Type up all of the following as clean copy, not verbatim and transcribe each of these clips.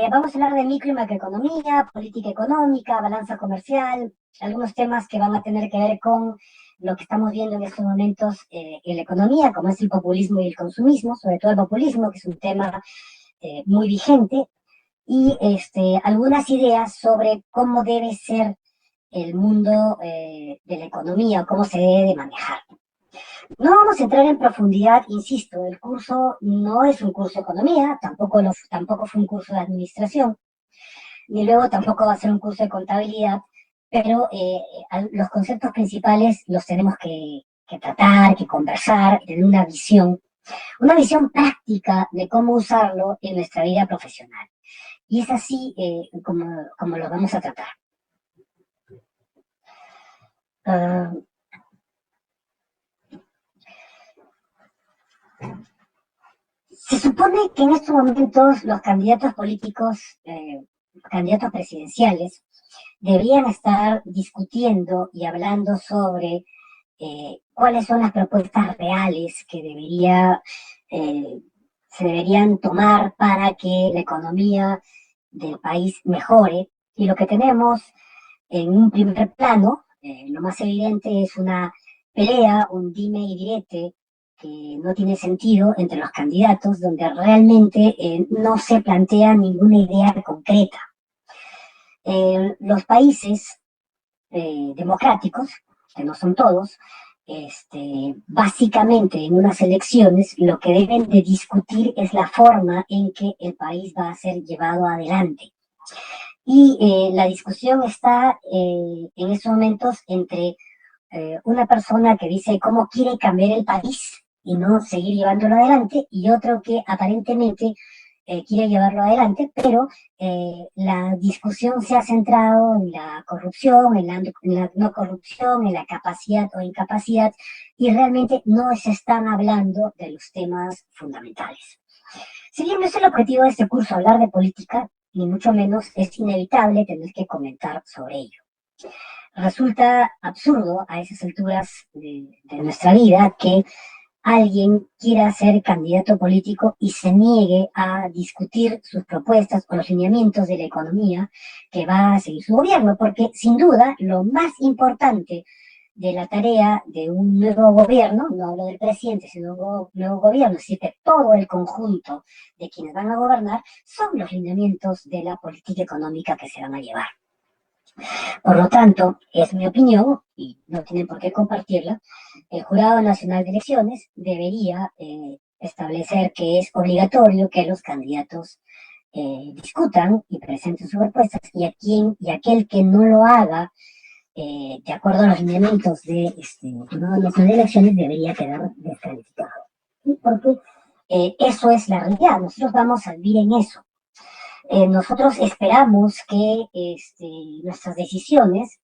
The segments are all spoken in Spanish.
Vamos a hablar de micro y macroeconomía, política económica, balanza comercial, algunos temas que van a tener que ver con lo que estamos viendo en estos momentos en la economía, como es el populismo y el consumismo, sobre todo el populismo, que es un tema muy vigente, y algunas ideas sobre cómo debe ser el mundo de la economía o cómo se debe de manejar. No vamos a entrar en profundidad, insisto, el curso no es un curso de economía, tampoco fue un curso de administración, ni luego tampoco va a ser un curso de contabilidad, pero los conceptos principales los tenemos que tratar, que conversar, tener una visión práctica de cómo usarlo en nuestra vida profesional. Y es así como lo vamos a tratar. Se supone que en estos momentos los candidatos políticos, candidatos presidenciales, deberían estar discutiendo y hablando sobre cuáles son las propuestas reales que se deberían tomar para que la economía del país mejore. Y lo que tenemos en un primer plano, lo más evidente es una pelea, un dime y direte que no tiene sentido entre los candidatos, donde realmente no se plantea ninguna idea concreta. Los países democráticos, que no son todos, básicamente en unas elecciones lo que deben de discutir es la forma en que el país va a ser llevado adelante. Y la discusión está en estos momentos entre una persona que dice cómo quiere cambiar el país y no seguir llevándolo adelante, y otro que aparentemente quiere llevarlo adelante, pero la discusión se ha centrado en la corrupción, en la no corrupción, en la capacidad o incapacidad, y realmente no se están hablando de los temas fundamentales. Si bien no es el objetivo de este curso hablar de política, ni mucho menos es inevitable tener que comentar sobre ello. Resulta absurdo a esas alturas de nuestra vida que alguien quiera ser candidato político y se niegue a discutir sus propuestas o los lineamientos de la economía que va a seguir su gobierno, porque sin duda lo más importante de la tarea de un nuevo gobierno, no hablo del presidente, sino un nuevo gobierno, es decir, que todo el conjunto de quienes van a gobernar son los lineamientos de la política económica que se van a llevar. Por lo tanto, es mi opinión, y no tienen por qué compartirla, el Jurado Nacional de Elecciones debería establecer que es obligatorio que los candidatos discutan y presenten sus propuestas, y aquel que no lo haga de acuerdo a los lineamientos de Jurado Nacional de Elecciones debería quedar descalificado. ¿Sí? Porque eso es la realidad, nosotros vamos a vivir en eso. Nosotros esperamos que nuestras decisiones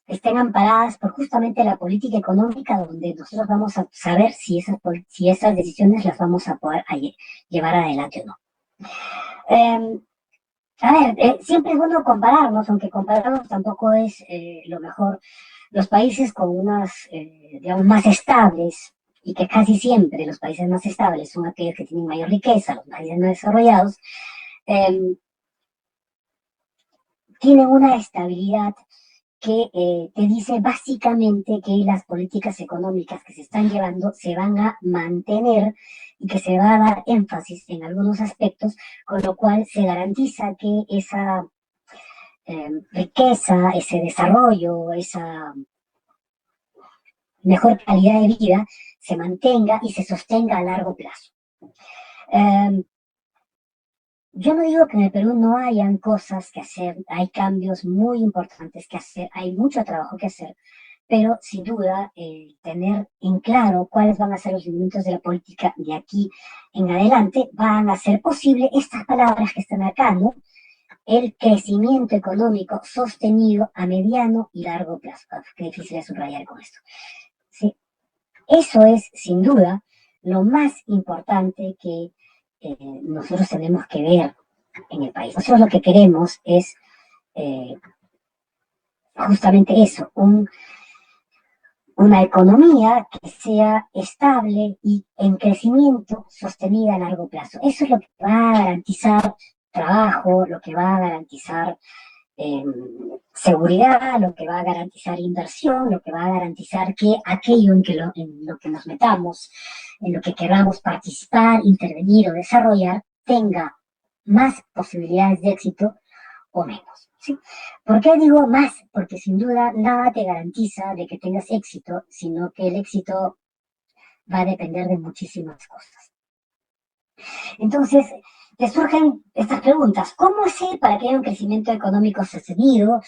estén amparadas por justamente la política económica, donde nosotros vamos a saber si esas decisiones las vamos a poder llevar adelante o no. Siempre es bueno compararnos, aunque compararnos tampoco es lo mejor. Los países con unas, digamos, más estables, y que casi siempre los países más estables son aquellos que tienen mayor riqueza, los países más desarrollados, tienen una estabilidad que te dice básicamente que las políticas económicas que se están llevando se van a mantener y que se va a dar énfasis en algunos aspectos, con lo cual se garantiza que esa riqueza, ese desarrollo, esa mejor calidad de vida se mantenga y se sostenga a largo plazo. Yo no digo que en el Perú no hayan cosas que hacer, hay cambios muy importantes que hacer, hay mucho trabajo que hacer, pero sin duda tener en claro cuáles van a ser los lineamientos de la política de aquí en adelante van a hacer posible estas palabras que están acá, ¿no? El crecimiento económico sostenido a mediano y largo plazo. Qué difícil es subrayar con esto. ¿Sí? Eso es, sin duda, lo más importante que nosotros tenemos que ver en el país. Nosotros lo que queremos es justamente eso, una economía que sea estable y en crecimiento sostenida a largo plazo. Eso es lo que va a garantizar trabajo, lo que va a garantizar eh, seguridad, lo que va a garantizar inversión, lo que va a garantizar que aquello en lo que nos metamos, en lo que queramos participar, intervenir o desarrollar, tenga más posibilidades de éxito o menos. ¿Sí? ¿Por qué digo más? Porque sin duda nada te garantiza de que tengas éxito, sino que el éxito va a depender de muchísimas cosas. Entonces, te surgen estas preguntas. ¿Cómo sé para que haya un crecimiento económico sostenido?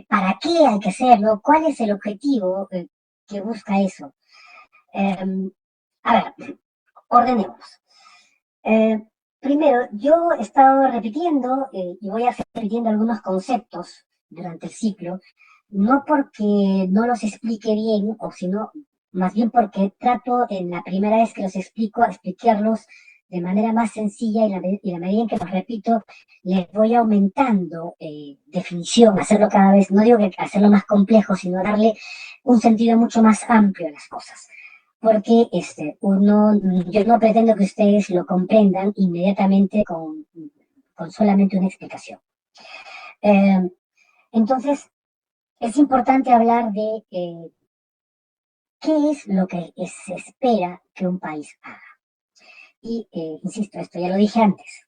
¿Para qué hay que hacerlo? ¿Cuál es el objetivo que busca eso? A ver, ordenemos. Eh, Primero, yo he estado repitiendo y voy a seguir repitiendo algunos conceptos durante el ciclo, no porque no los explique bien, o sino más bien porque trato en la primera vez que los explico, a explicarlos de manera más sencilla y la medida en que los repito, les voy aumentando definición, hacerlo cada vez, no digo que hacerlo más complejo, sino darle un sentido mucho más amplio a las cosas porque yo no pretendo que ustedes lo comprendan inmediatamente con solamente una explicación. Eh, entonces, es importante hablar de qué es lo que se espera que un país haga. Y, insisto, esto ya lo dije antes,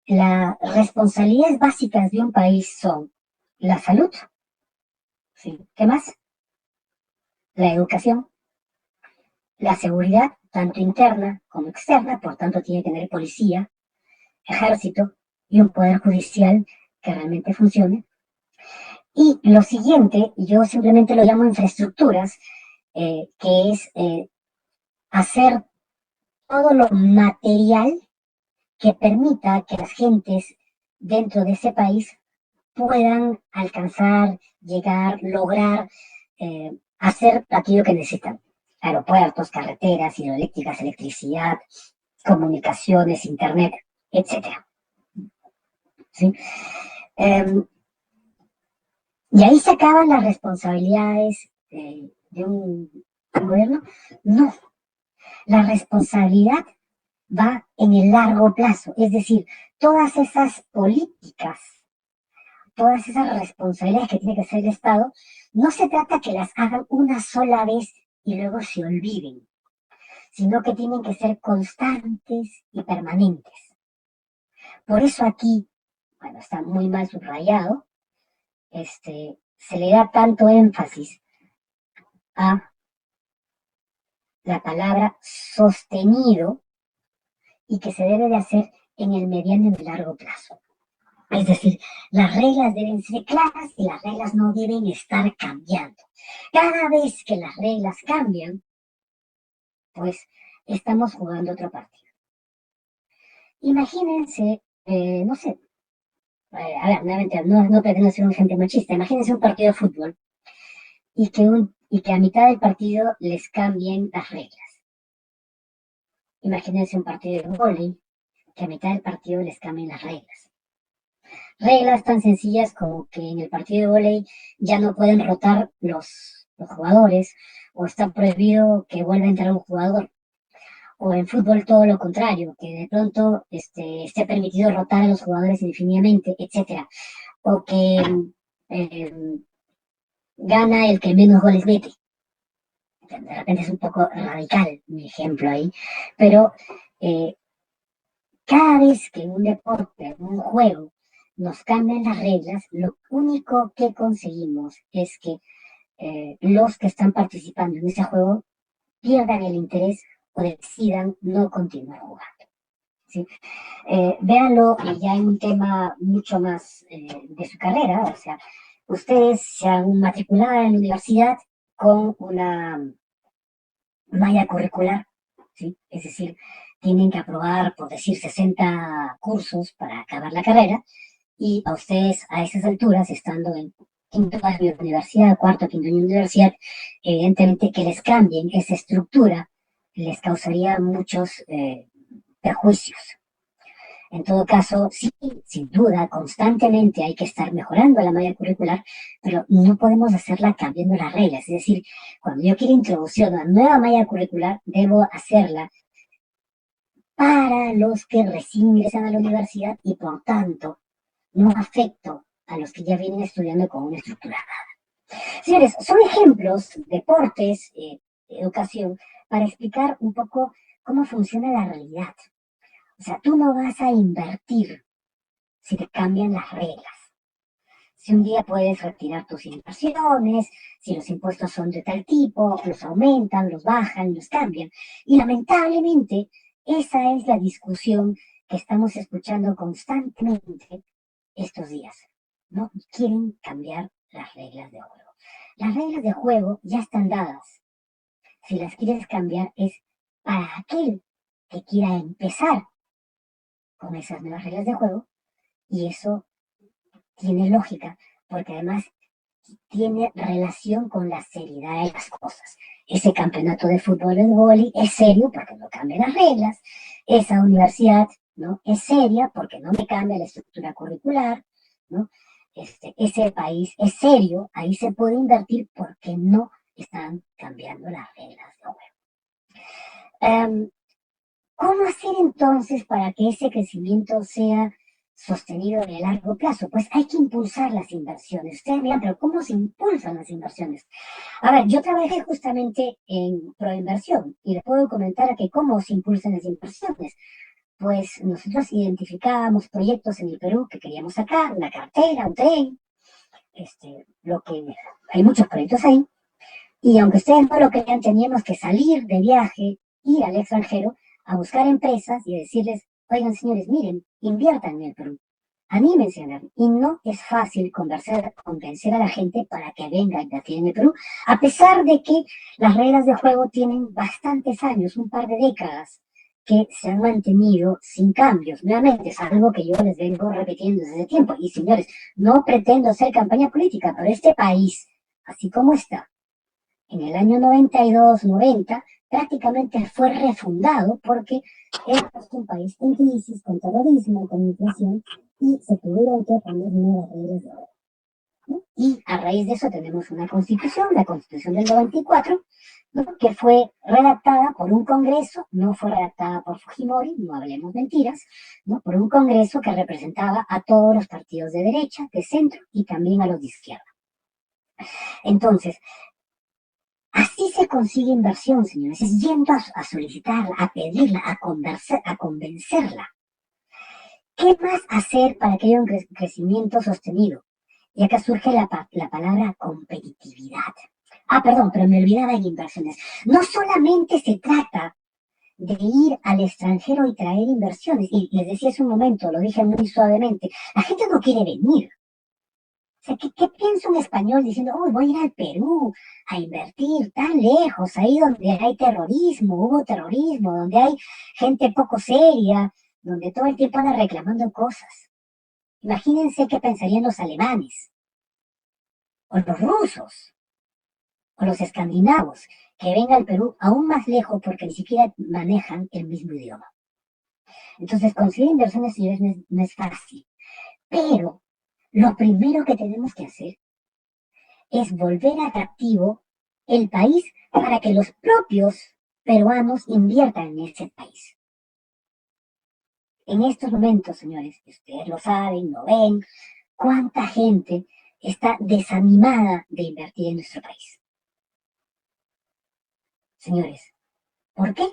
las responsabilidades básicas de un país son la salud, ¿sí? ¿Qué más? La educación, la seguridad, tanto interna como externa, por tanto tiene que tener policía, ejército y un poder judicial que realmente funcione. Y lo siguiente, yo simplemente lo llamo infraestructuras, que es hacer todo lo material que permita que las gentes dentro de ese país puedan alcanzar, llegar, lograr hacer aquello que necesitan. Aeropuertos, carreteras, hidroeléctricas, electricidad, comunicaciones, internet, etcétera. ¿Sí? Y ahí se acaban las responsabilidades de un gobierno. No, la responsabilidad va en el largo plazo. Es decir, todas esas políticas, todas esas responsabilidades que tiene que hacer el Estado, no se trata que las hagan una sola vez y luego se olviden, sino que tienen que ser constantes y permanentes. Por eso aquí, bueno, está muy mal subrayado, se le da tanto énfasis a la palabra sostenido y que se debe de hacer en el mediano y el largo plazo. Es decir, las reglas deben ser claras y las reglas no deben estar cambiando. Cada vez que las reglas cambian, pues estamos jugando otro partido. Imagínense, no sé, a ver, no pretendo ser un ejemplo machista, imagínense un partido de fútbol y que a mitad del partido les cambien las reglas. Imagínense un partido de vóley que a mitad del partido les cambien las reglas. Reglas tan sencillas como que en el partido de vóley ya no pueden rotar los jugadores o está prohibido que vuelva a entrar un jugador. O en fútbol todo lo contrario, que de pronto esté permitido rotar a los jugadores indefinidamente, etcétera. O que eh, gana el que menos goles mete. De repente es un poco radical mi ejemplo ahí, pero eh, cada vez que en un deporte, en un juego, nos cambian las reglas, lo único que conseguimos es que los que están participando en ese juego pierdan el interés o decidan no continuar jugando. ¿Sí? Véanlo ya en un tema mucho más de su carrera, o sea, ustedes se han matriculado en la universidad con una malla curricular, ¿sí? Es decir, tienen que aprobar, por decir, 60 cursos para acabar la carrera, y a ustedes a esas alturas, estando en quinto año de universidad, cuarto, quinto año de universidad, evidentemente que les cambien esa estructura les causaría muchos perjuicios. En todo caso, sí, sin duda, constantemente hay que estar mejorando la malla curricular, pero no podemos hacerla cambiando las reglas. Es decir, cuando yo quiero introducir una nueva malla curricular, debo hacerla para los que recién ingresan a la universidad y, por tanto, no afecto a los que ya vienen estudiando con una estructura. Señores, son ejemplos, deportes, educación, para explicar un poco cómo funciona la realidad. O sea, tú no vas a invertir si te cambian las reglas. Si un día puedes retirar tus inversiones, si los impuestos son de tal tipo, los aumentan, los bajan, los cambian. Y lamentablemente, esa es la discusión que estamos escuchando constantemente estos días. No quieren cambiar las reglas de juego. Las reglas de juego ya están dadas. Si las quieres cambiar es para aquel que quiera empezar con esas nuevas reglas de juego, y eso tiene lógica, porque además tiene relación con la seriedad de las cosas. Ese campeonato de fútbol en vóley es serio porque no cambia las reglas. Esa universidad, ¿no?, es seria porque no me cambia la estructura curricular, ¿no? Ese país es serio, ahí se puede invertir porque no están cambiando las reglas de juego. ¿Cómo hacer entonces para que ese crecimiento sea sostenido en el largo plazo? Pues hay que impulsar las inversiones. Ustedes miran, pero ¿cómo se impulsan las inversiones? A ver, yo trabajé justamente en Proinversión y les puedo comentar que cómo se impulsan las inversiones. Pues nosotros identificábamos proyectos en el Perú que queríamos sacar, una cartera, un tren, hay muchos proyectos ahí, y aunque ustedes no lo crean, teníamos que salir de viaje, ir al extranjero, a buscar empresas y decirles, oigan señores, miren, inviertan en el Perú, anímense a ver. Y no es fácil convencer a la gente para que venga a invertir en el Perú, a pesar de que las reglas de juego tienen bastantes años, un par de décadas, que se han mantenido sin cambios. Nuevamente, es algo que yo les vengo repitiendo desde hace tiempo. Y señores, no pretendo hacer campaña política, pero este país, así como está, en el año 92-90, prácticamente fue refundado porque era un país en crisis, con terrorismo, con inflación, y se tuvieron que poner nuevas reglas de oro, ¿no? Y a raíz de eso tenemos una constitución, la constitución del 94, ¿no?, que fue redactada por un congreso, no fue redactada por Fujimori, no hablemos mentiras, ¿no?, por un congreso que representaba a todos los partidos de derecha, de centro y también a los de izquierda. Entonces, así se consigue inversión, señores, es yendo a solicitarla, a pedirla, a convencerla. ¿Qué más hacer para que haya un crecimiento sostenido? Y acá surge la palabra competitividad. Perdón, pero me olvidaba de inversiones. No solamente se trata de ir al extranjero y traer inversiones, y les decía hace un momento, lo dije muy suavemente, la gente no quiere venir. O sea, ¿qué piensa un español diciendo, oh, voy a ir al Perú a invertir tan lejos, ahí donde hay terrorismo, hubo terrorismo, donde hay gente poco seria, donde todo el tiempo anda reclamando cosas? Imagínense qué pensarían los alemanes, o los rusos, o los escandinavos, que ven al Perú aún más lejos porque ni siquiera manejan el mismo idioma. Entonces, conseguir inversiones, señores, no es fácil, pero lo primero que tenemos que hacer es volver atractivo el país para que los propios peruanos inviertan en ese país. En estos momentos, señores, ustedes lo saben, lo ven, cuánta gente está desanimada de invertir en nuestro país. Señores, ¿por qué?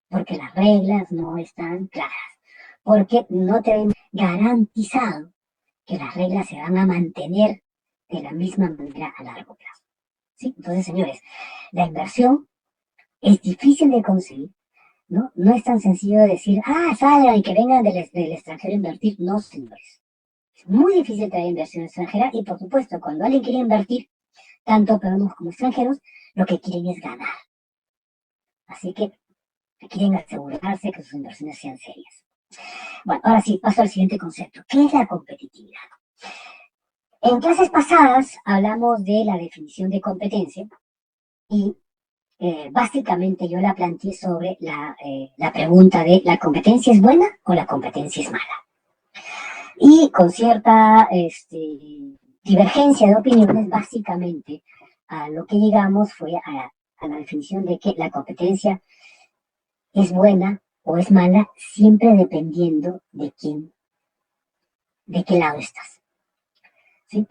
Porque las reglas no están claras, porque no tenemos garantizado que las reglas se van a mantener de la misma manera a largo plazo. ¿Sí? Entonces, señores, la inversión es difícil de conseguir, ¿no? No es tan sencillo de decir, salgan y que vengan del extranjero a invertir. No, señores. Es muy difícil traer inversión extranjera y, por supuesto, cuando alguien quiere invertir, tanto peruanos como extranjeros, lo que quieren es ganar. Así que quieren asegurarse que sus inversiones sean serias. Bueno, ahora sí, paso al siguiente concepto. ¿Qué es la competitividad? En clases pasadas hablamos de la definición de competencia y básicamente yo la planteé sobre la pregunta de ¿la competencia es buena o la competencia es mala? Y con cierta divergencia de opiniones, básicamente a lo que llegamos fue a la definición de que la competencia es buena o es mala siempre dependiendo de qué lado estás. ¿Sí?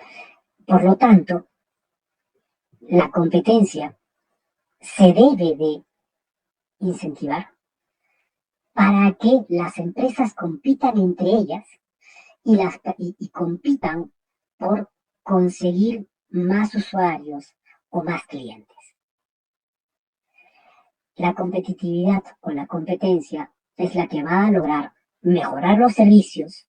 Por lo tanto, la competencia se debe de incentivar para que las empresas compitan entre ellas y compitan por conseguir más usuarios o más clientes. La competitividad o la competencia es la que va a lograr mejorar los servicios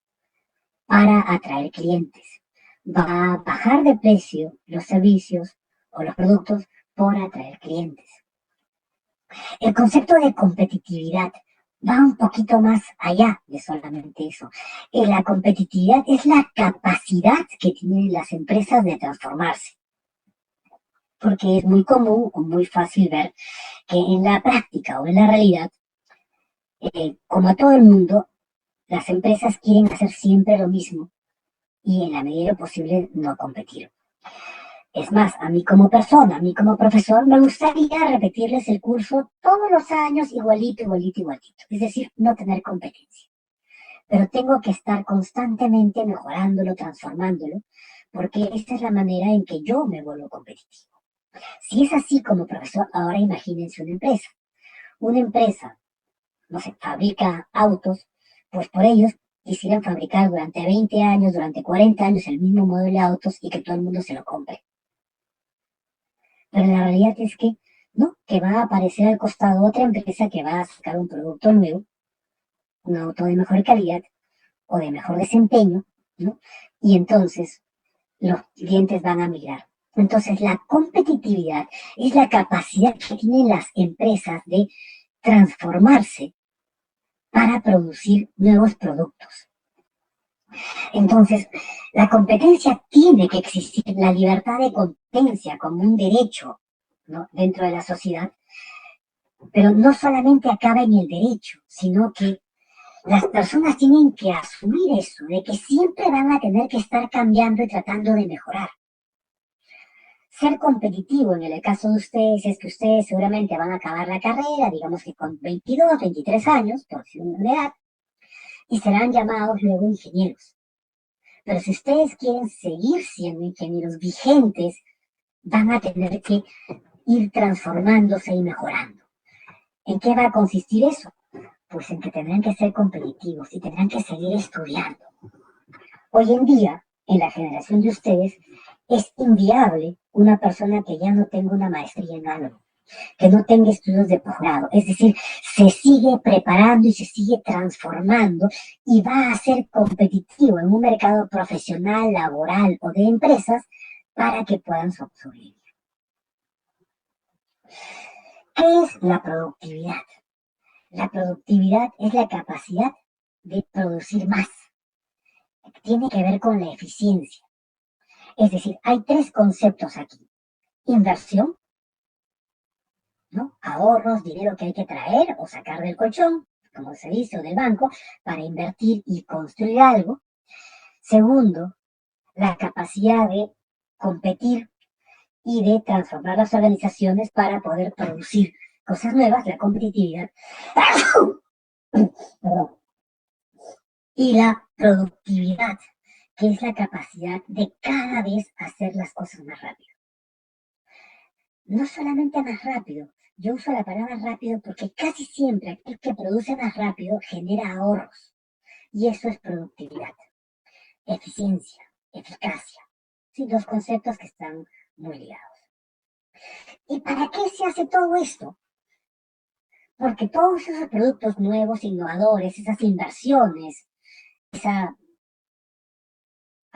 para atraer clientes. Va a bajar de precio los servicios o los productos por atraer clientes. El concepto de competitividad va un poquito más allá de solamente eso. La competitividad es la capacidad que tienen las empresas de transformarse. Porque es muy común o muy fácil ver que en la práctica o en la realidad, como a todo el mundo, las empresas quieren hacer siempre lo mismo y en la medida de lo posible no competir. Es más, a mí como persona, a mí como profesor, me gustaría repetirles el curso todos los años igualito, igualito, igualito. Es decir, no tener competencia. Pero tengo que estar constantemente mejorándolo, transformándolo, porque esta es la manera en que yo me vuelvo competitivo. Si es así como profesor, ahora imagínense una empresa. Una empresa, no sé, fabrica autos, pues por ellos quisieran fabricar durante 20 años, durante 40 años el mismo modelo de autos y que todo el mundo se lo compre. Pero la realidad es que no, que va a aparecer al costado otra empresa que va a sacar un producto nuevo, un auto de mejor calidad o de mejor desempeño, ¿no? Y entonces los clientes van a migrar. Entonces la competitividad es la capacidad que tienen las empresas de transformarse para producir nuevos productos. Entonces, la competencia tiene que existir, la libertad de competencia como un derecho, ¿no?, dentro de la sociedad, pero no solamente acaba en el derecho, sino que las personas tienen que asumir eso, de que siempre van a tener que estar cambiando y tratando de mejorar. Ser competitivo en el caso de ustedes es que ustedes seguramente van a acabar la carrera, digamos que con 22, 23 años, por decir una edad, y serán llamados luego ingenieros. Pero si ustedes quieren seguir siendo ingenieros vigentes, van a tener que ir transformándose y mejorando. ¿En qué va a consistir eso? Pues en que tendrán que ser competitivos y tendrán que seguir estudiando. Hoy en día, en la generación de ustedes, es inviable una persona que ya no tenga una maestría en algo, que no tenga estudios de posgrado. Es decir, se sigue preparando y se sigue transformando y va a ser competitivo en un mercado profesional, laboral o de empresas para que puedan sobrevivir. ¿Qué es la productividad? La productividad es la capacidad de producir más. Tiene que ver con la eficiencia. Es decir, hay tres conceptos aquí. Inversión, ¿no? Ahorros, dinero que hay que traer o sacar del colchón, como se dice, o del banco, para invertir y construir algo. Segundo, la capacidad de competir y de transformar las organizaciones para poder producir cosas nuevas, la competitividad. Perdón. Y la productividad, que es la capacidad de cada vez hacer las cosas más rápido. No solamente más rápido, yo uso la palabra rápido porque casi siempre aquel que produce más rápido genera ahorros. Y eso es productividad, eficiencia, eficacia. Sí, dos conceptos que están muy ligados. ¿Y para qué se hace todo esto? Porque todos esos productos nuevos, innovadores, esas inversiones, a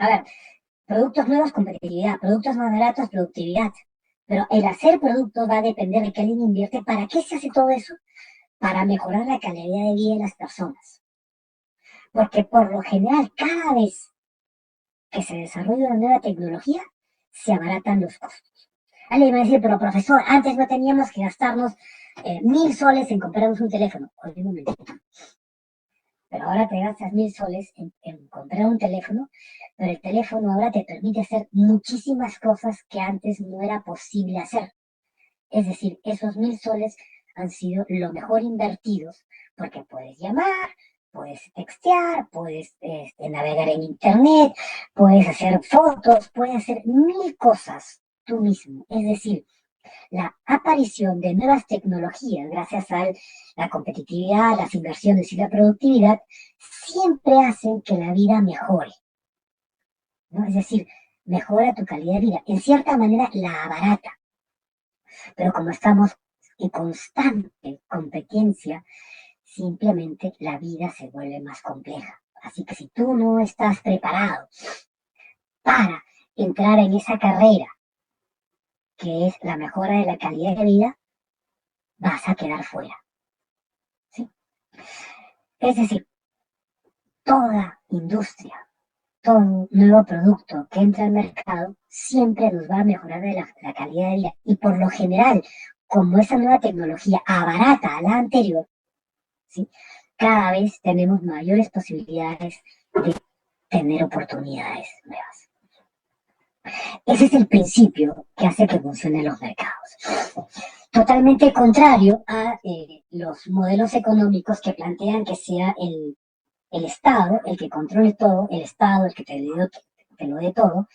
ver, productos nuevos, competitividad, productos más baratos, productividad. Pero el hacer productos va a depender de que alguien invierte. ¿Para qué se hace todo eso? Para mejorar la calidad de vida de las personas. Porque por lo general, cada vez que se desarrolla una nueva tecnología, se abaratan los costos. Alguien me va a decir, pero profesor, antes no teníamos que gastarnos 1000 soles en comprarnos un teléfono. Oye, un momentito. Pero ahora te gastas 1000 soles en comprar un teléfono, pero el teléfono ahora te permite hacer muchísimas cosas que antes no era posible hacer. Es decir, esos 1000 soles han sido lo mejor invertidos porque puedes llamar, puedes textear, puedes navegar en internet, puedes hacer fotos, puedes hacer 1000 cosas tú mismo. Es decir, la aparición de nuevas tecnologías gracias a la competitividad, las inversiones y la productividad siempre hacen que la vida mejore, ¿no? Es decir, mejora tu calidad de vida. En cierta manera la abarata, pero como estamos en constante competencia, simplemente la vida se vuelve más compleja. Así que si tú no estás preparado para entrar en esa carrera que es la mejora de la calidad de vida, vas a quedar fuera, ¿sí? Es decir, toda industria, todo nuevo producto que entra al mercado siempre nos va a mejorar la calidad de vida. Y por lo general, como esa nueva tecnología abarata a la anterior, ¿sí? Cada vez tenemos mayores posibilidades de tener oportunidades nuevas. Ese es el principio que hace que funcionen los mercados. Totalmente contrario a los modelos económicos que plantean que sea el Estado el que controle todo, el Estado el que te lo dé todo,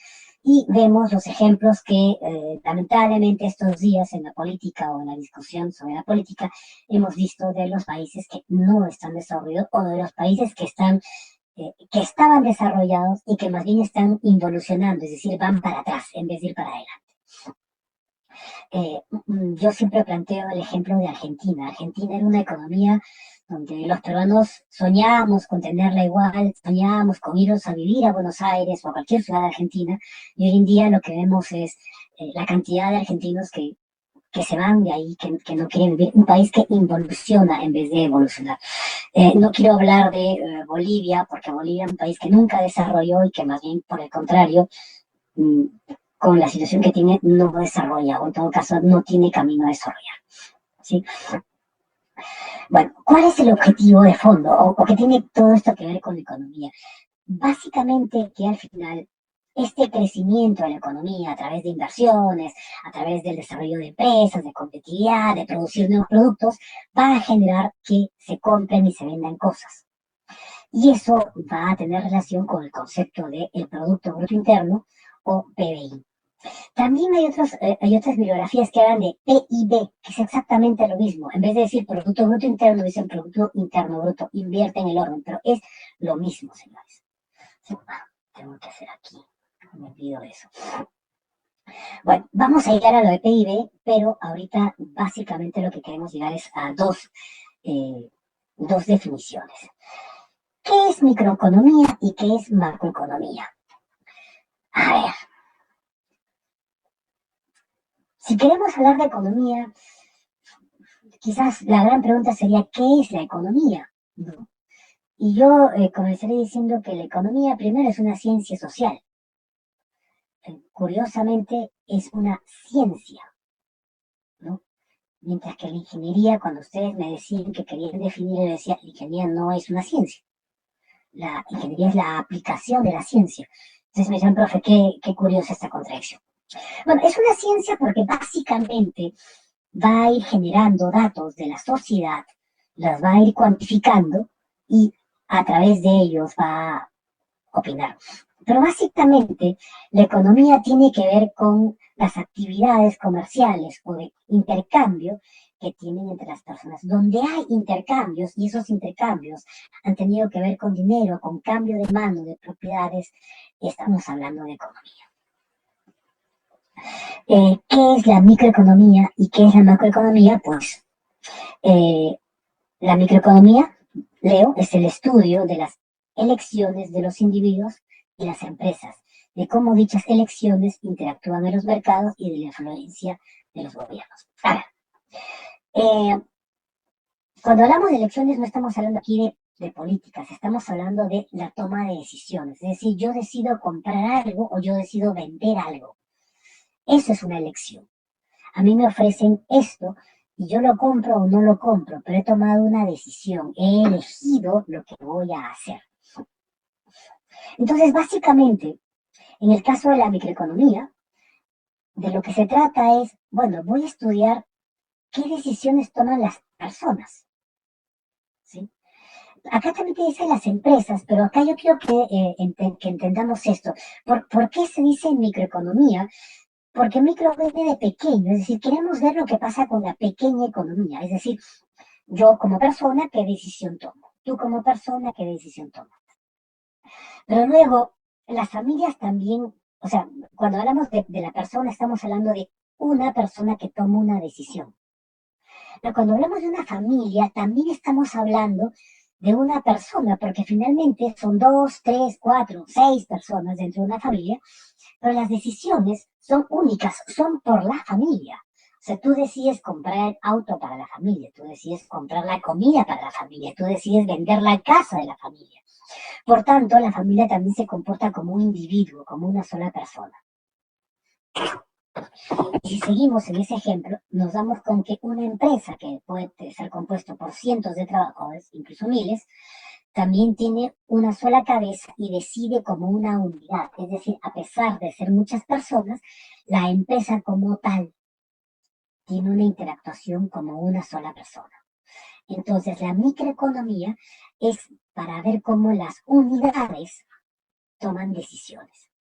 y vemos los ejemplos que lamentablemente estos días en la política o en la discusión sobre la política hemos visto de los países que no están desarrollados o de los países que estaban desarrollados y que más bien están involucionando, es decir, van para atrás en vez de ir para adelante. Yo siempre planteo el ejemplo de Argentina. Argentina era una economía donde los peruanos soñábamos con tenerla igual, soñábamos con irnos a vivir a Buenos Aires o a cualquier ciudad de Argentina, y hoy en día lo que vemos es la cantidad de argentinos que se van de ahí, que no quieren vivir, un país que involuciona en vez de evolucionar. No quiero hablar de Bolivia, porque Bolivia es un país que nunca desarrolló y que más bien, por el contrario, mm, con la situación que tiene, no desarrolla, o en todo caso, no tiene camino a desarrollar, ¿sí? Bueno, ¿cuál es el objetivo de fondo? ¿O qué tiene todo esto que ver con la economía? Básicamente que al final este crecimiento de la economía a través de inversiones, a través del desarrollo de empresas, de competitividad, de producir nuevos productos, va a generar que se compren y se vendan cosas. Y eso va a tener relación con el concepto del Producto Bruto Interno o PBI. También hay otras bibliografías que hablan de PIB, que es exactamente lo mismo. En vez de decir Producto Bruto Interno, dicen Producto Interno Bruto. Invierten el orden, pero es lo mismo, señores. Tengo que hacer aquí. Me olvido de eso. Bueno, vamos a llegar a lo de PIB, pero ahorita básicamente lo que queremos llegar es a dos definiciones. ¿Qué es microeconomía y qué es macroeconomía? A ver, si queremos hablar de economía, quizás la gran pregunta sería, ¿qué es la economía? ¿No? Y yo comenzaré diciendo que la economía primero es una ciencia social. Curiosamente, es una ciencia, ¿no? Mientras que la ingeniería, cuando ustedes me decían que querían definir, yo decía, la ingeniería no es una ciencia. La ingeniería es la aplicación de la ciencia. Entonces me decían, profe, qué curiosa esta contradicción. Bueno, es una ciencia porque básicamente va a ir generando datos de la sociedad, las va a ir cuantificando y a través de ellos va a opinar. Pero básicamente la economía tiene que ver con las actividades comerciales o de intercambio que tienen entre las personas. Donde hay intercambios y esos intercambios han tenido que ver con dinero, con cambio de mano, de propiedades, estamos hablando de economía. ¿Qué es la microeconomía y qué es la macroeconomía? Pues la microeconomía, Leo, es el estudio de las elecciones de los individuos y las empresas, de cómo dichas elecciones interactúan en los mercados y de la influencia de los gobiernos. Ahora, eh, cuando hablamos de elecciones no estamos hablando aquí de políticas, estamos hablando de la toma de decisiones. Es decir, yo decido comprar algo o yo decido vender algo. Eso es una elección. a mí me ofrecen esto y yo lo compro o no lo compro, pero he tomado una decisión, he elegido lo que voy a hacer. Entonces, básicamente, en el caso de la microeconomía, de lo que se trata es, bueno, voy a estudiar qué decisiones toman las personas, ¿sí? Acá también te dicen las empresas, pero acá yo quiero que entendamos esto. ¿Por qué se dice microeconomía? Porque micro viene de pequeño, es decir, queremos ver lo que pasa con la pequeña economía, es decir, yo como persona, ¿qué decisión tomo? Tú como persona, ¿qué decisión tomas? Pero luego, las familias también, o sea, cuando hablamos de la persona, estamos hablando de una persona que toma una decisión. Pero cuando hablamos de una familia, también estamos hablando de una persona, porque finalmente son dos, tres, cuatro, seis personas dentro de una familia, pero las decisiones son únicas, son por la familia. O sea, tú decides comprar el auto para la familia, tú decides comprar la comida para la familia, tú decides vender la casa de la familia. Por tanto, la familia también se comporta como un individuo, como una sola persona. Y si seguimos en ese ejemplo, nos damos con que una empresa que puede ser compuesta por cientos de trabajadores, incluso miles, también tiene una sola cabeza y decide como una unidad. Es decir, a pesar de ser muchas personas, la empresa como tal tiene una interactuación como una sola persona. Entonces, la microeconomía es para ver cómo las unidades toman decisiones.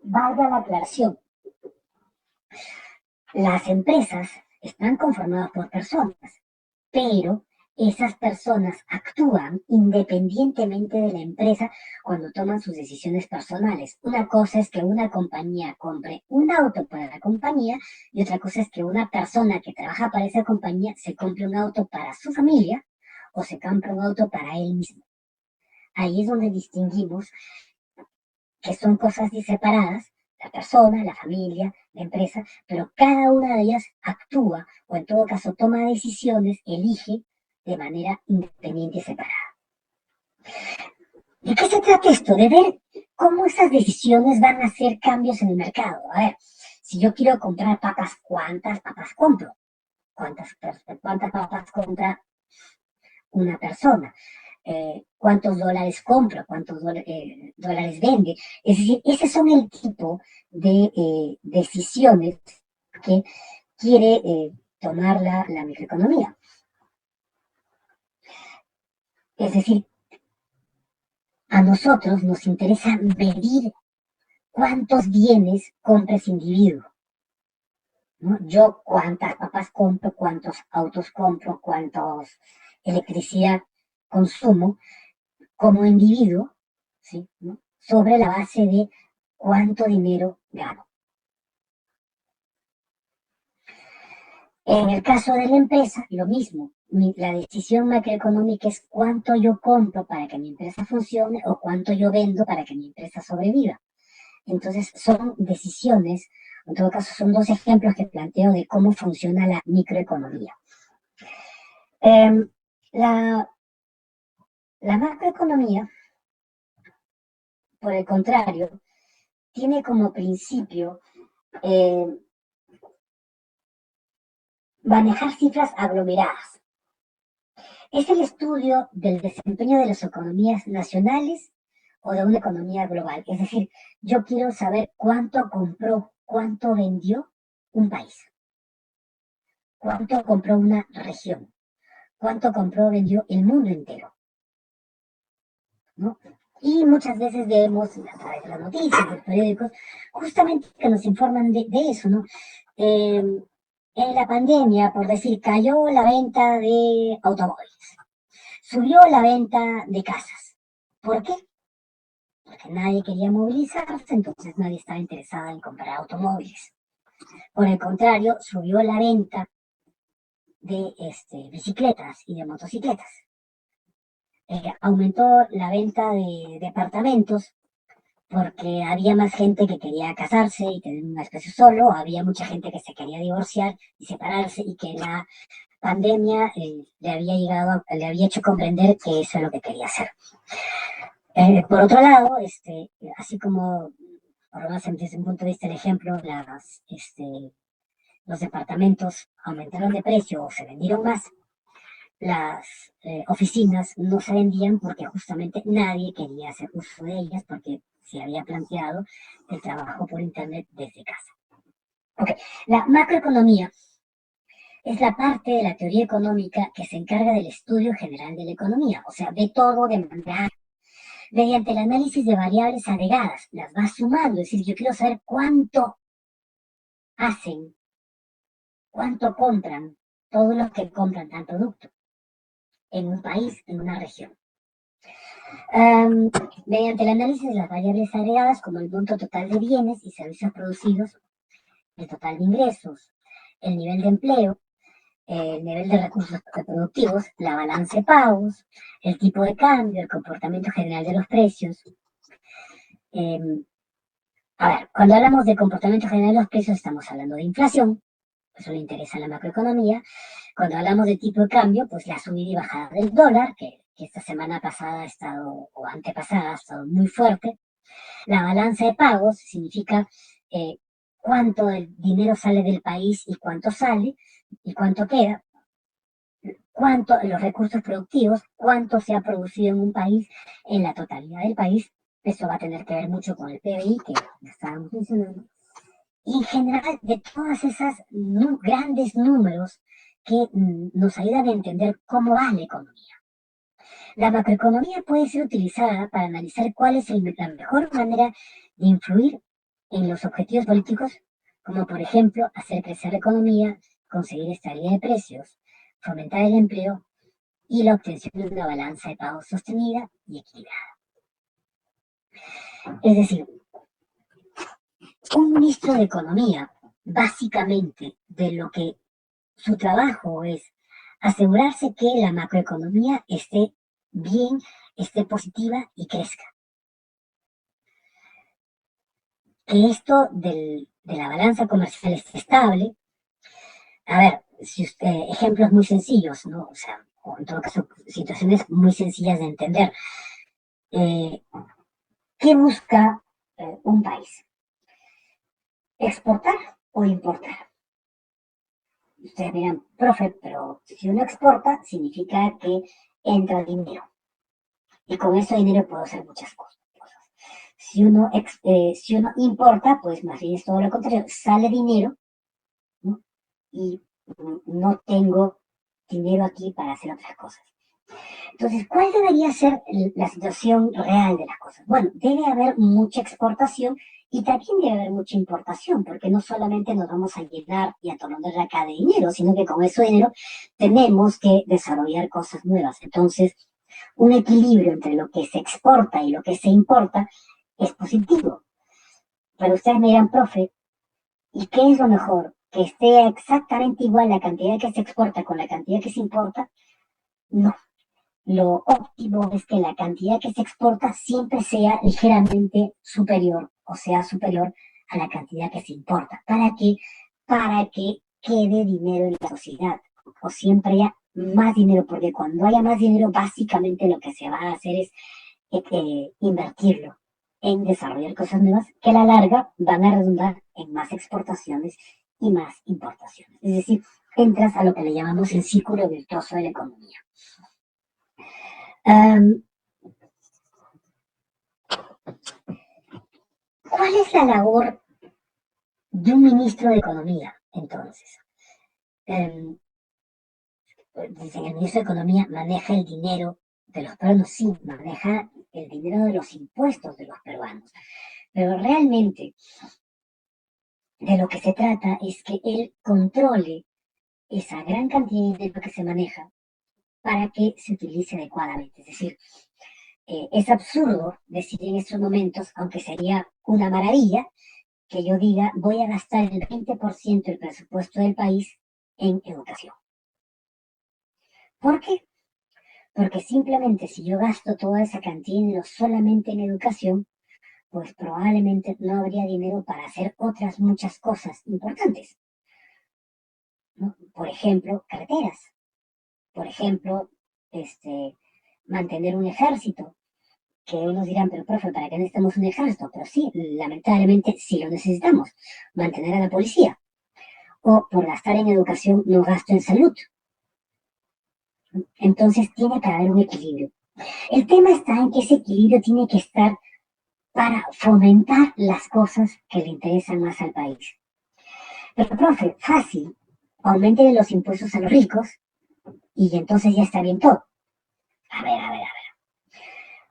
Valga la aclaración, las empresas están conformadas por personas, pero esas personas actúan independientemente de la empresa cuando toman sus decisiones personales. Una cosa es que una compañía compre un auto para la compañía y otra cosa es que una persona que trabaja para esa compañía se compre un auto para su familia o se compre un auto para él mismo. Ahí es donde distinguimos que son cosas separadas, la persona, la familia, la empresa, pero cada una de ellas actúa o en todo caso toma decisiones, elige de manera independiente y separada. ¿De qué se trata esto? De ver cómo esas decisiones van a hacer cambios en el mercado. A ver, si yo quiero comprar papas, ¿cuántas papas compro? ¿Cuántas papas compra una persona? ¿Cuántos dólares compro? ¿Cuántos dólares vende? Es decir, ese son el tipo de decisiones que quiere tomar la microeconomía. Es decir, a nosotros nos interesa medir cuántos bienes compra ese individuo, ¿no? Yo cuántas papas compro, cuántos autos compro, cuántos electricidad consumo como individuo, ¿sí? ¿No? Sobre la base de cuánto dinero gano. En el caso de la empresa, lo mismo. La decisión macroeconómica es cuánto yo compro para que mi empresa funcione o cuánto yo vendo para que mi empresa sobreviva. Entonces, son decisiones, en todo caso, son dos ejemplos que planteo de cómo funciona la microeconomía. La macroeconomía, por el contrario, tiene como principio manejar cifras aglomeradas. Es el estudio del desempeño de las economías nacionales o de una economía global. Es decir, yo quiero saber cuánto compró, cuánto vendió un país, cuánto compró una región, cuánto compró o vendió el mundo entero, ¿no? Y muchas veces vemos a través de las noticias, de los periódicos, justamente que nos informan de eso, ¿no? En la pandemia, por decir, cayó la venta de automóviles, subió la venta de casas. ¿Por qué? Porque nadie quería movilizarse, entonces nadie estaba interesado en comprar automóviles. Por el contrario, subió la venta de bicicletas y de motocicletas. Aumentó la venta de departamentos porque había más gente que quería casarse y tener un espacio solo, había mucha gente que se quería divorciar y separarse y que la pandemia le había hecho comprender que eso es lo que quería hacer. Por otro lado, así como por lo menos desde un punto de vista del ejemplo, los departamentos aumentaron de precio o se vendieron más, las oficinas no se vendían porque justamente nadie quería hacer uso de ellas porque se había planteado el trabajo por internet desde casa. Okay. La macroeconomía es la parte de la teoría económica que se encarga del estudio general de la economía, o sea, ve todo de manera mediante el análisis de variables agregadas, las va sumando, es decir, yo quiero saber cuánto hacen, cuánto compran todos los que compran tal producto en un país, en una región. Mediante el análisis de las variables agregadas, como el monto total de bienes y servicios producidos, el total de ingresos, el nivel de empleo, el nivel de recursos productivos, la balanza de pagos, el tipo de cambio, el comportamiento general de los precios. A ver, cuando hablamos de comportamiento general de los precios, estamos hablando de inflación, eso le interesa a la macroeconomía. Cuando hablamos de tipo de cambio, pues la subida y bajada del dólar, que esta semana pasada ha estado, o antepasada, ha estado muy fuerte. La balanza de pagos significa cuánto dinero sale del país y cuánto sale y cuánto queda. Cuánto los recursos productivos, cuánto se ha producido en un país, en la totalidad del país. Eso va a tener que ver mucho con el PBI que estábamos mencionando. Y en general, de todas esas grandes números que nos ayudan a entender cómo va la economía. La macroeconomía puede ser utilizada para analizar cuál es la mejor manera de influir en los objetivos políticos, como por ejemplo hacer crecer la economía, conseguir estabilidad de precios, fomentar el empleo y la obtención de una balanza de pagos sostenida y equilibrada. Es decir, un ministro de Economía, básicamente, de lo que su trabajo es asegurarse que la macroeconomía esté bien, esté positiva y crezca. Que esto de la balanza comercial esté estable. A ver, ejemplos muy sencillos, ¿no? O sea, o en todo caso, situaciones muy sencillas de entender. ¿Qué busca un país? ¿Exportar o importar? Ustedes dirán, profe, pero si uno exporta, significa que entra dinero. Y con ese dinero puedo hacer muchas cosas. Si uno importa, pues más bien es todo lo contrario. Sale dinero, ¿no? Y no tengo dinero aquí para hacer otras cosas. Entonces, ¿cuál debería ser la situación real de las cosas? Bueno, debe haber mucha exportación y también debe haber mucha importación, porque no solamente nos vamos a llenar y atolondrar acá de dinero, sino que con ese dinero tenemos que desarrollar cosas nuevas. Entonces, un equilibrio entre lo que se exporta y lo que se importa es positivo. Pero ustedes me dirán, profe, ¿y qué es lo mejor? ¿Que esté exactamente igual la cantidad que se exporta con la cantidad que se importa? No. Lo óptimo es que la cantidad que se exporta siempre sea ligeramente superior, o sea, superior a la cantidad que se importa. ¿Para qué? Para que quede dinero en la sociedad, o siempre haya más dinero, porque cuando haya más dinero, básicamente lo que se va a hacer es invertirlo en desarrollar cosas nuevas que a la larga van a redundar en más exportaciones y más importaciones. Es decir, entras a lo que le llamamos el círculo virtuoso de la economía. ¿Cuál es la labor de un ministro de Economía, entonces? Dicen, el ministro de Economía maneja el dinero de los peruanos, sí, maneja el dinero de los impuestos de los peruanos, pero realmente de lo que se trata es que él controle esa gran cantidad de dinero que se maneja para que se utilice adecuadamente. Es decir, es absurdo decir en estos momentos, aunque sería una maravilla, que yo diga voy a gastar el 20% del presupuesto del país en educación. ¿Por qué? Porque simplemente si yo gasto toda esa cantidad de dinero solamente en educación, pues probablemente no habría dinero para hacer otras muchas cosas importantes, ¿no? Por ejemplo, carreteras. Por ejemplo, mantener un ejército que unos dirán, pero profe, ¿para qué necesitamos un ejército? Pero sí, lamentablemente sí lo necesitamos. Mantener a la policía. O por gastar en educación, no gasto en salud. Entonces tiene que haber un equilibrio. El tema está en que ese equilibrio tiene que estar para fomentar las cosas que le interesan más al país. Pero, profe, fácil, aumente los impuestos a los ricos y entonces ya está bien todo. A ver.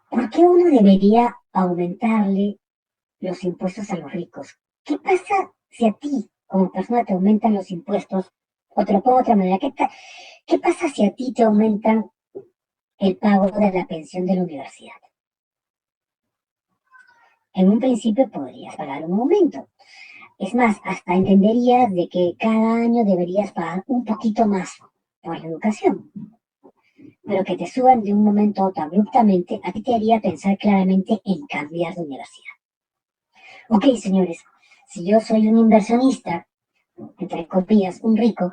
¿Por qué uno debería aumentarle los impuestos a los ricos? ¿Qué pasa si a ti, como persona, te aumentan los impuestos? O te lo pongo de otra manera, ¿qué pasa si a ti te aumentan el pago de la pensión de la universidad? En un principio podrías pagar un aumento. Es más, hasta entenderías de que cada año deberías pagar un poquito más por la educación. Pero que te suban de un momento a otro abruptamente, a ti te haría pensar claramente en cambiar de universidad. Ok, señores, si yo soy un inversionista, entre comillas, un rico,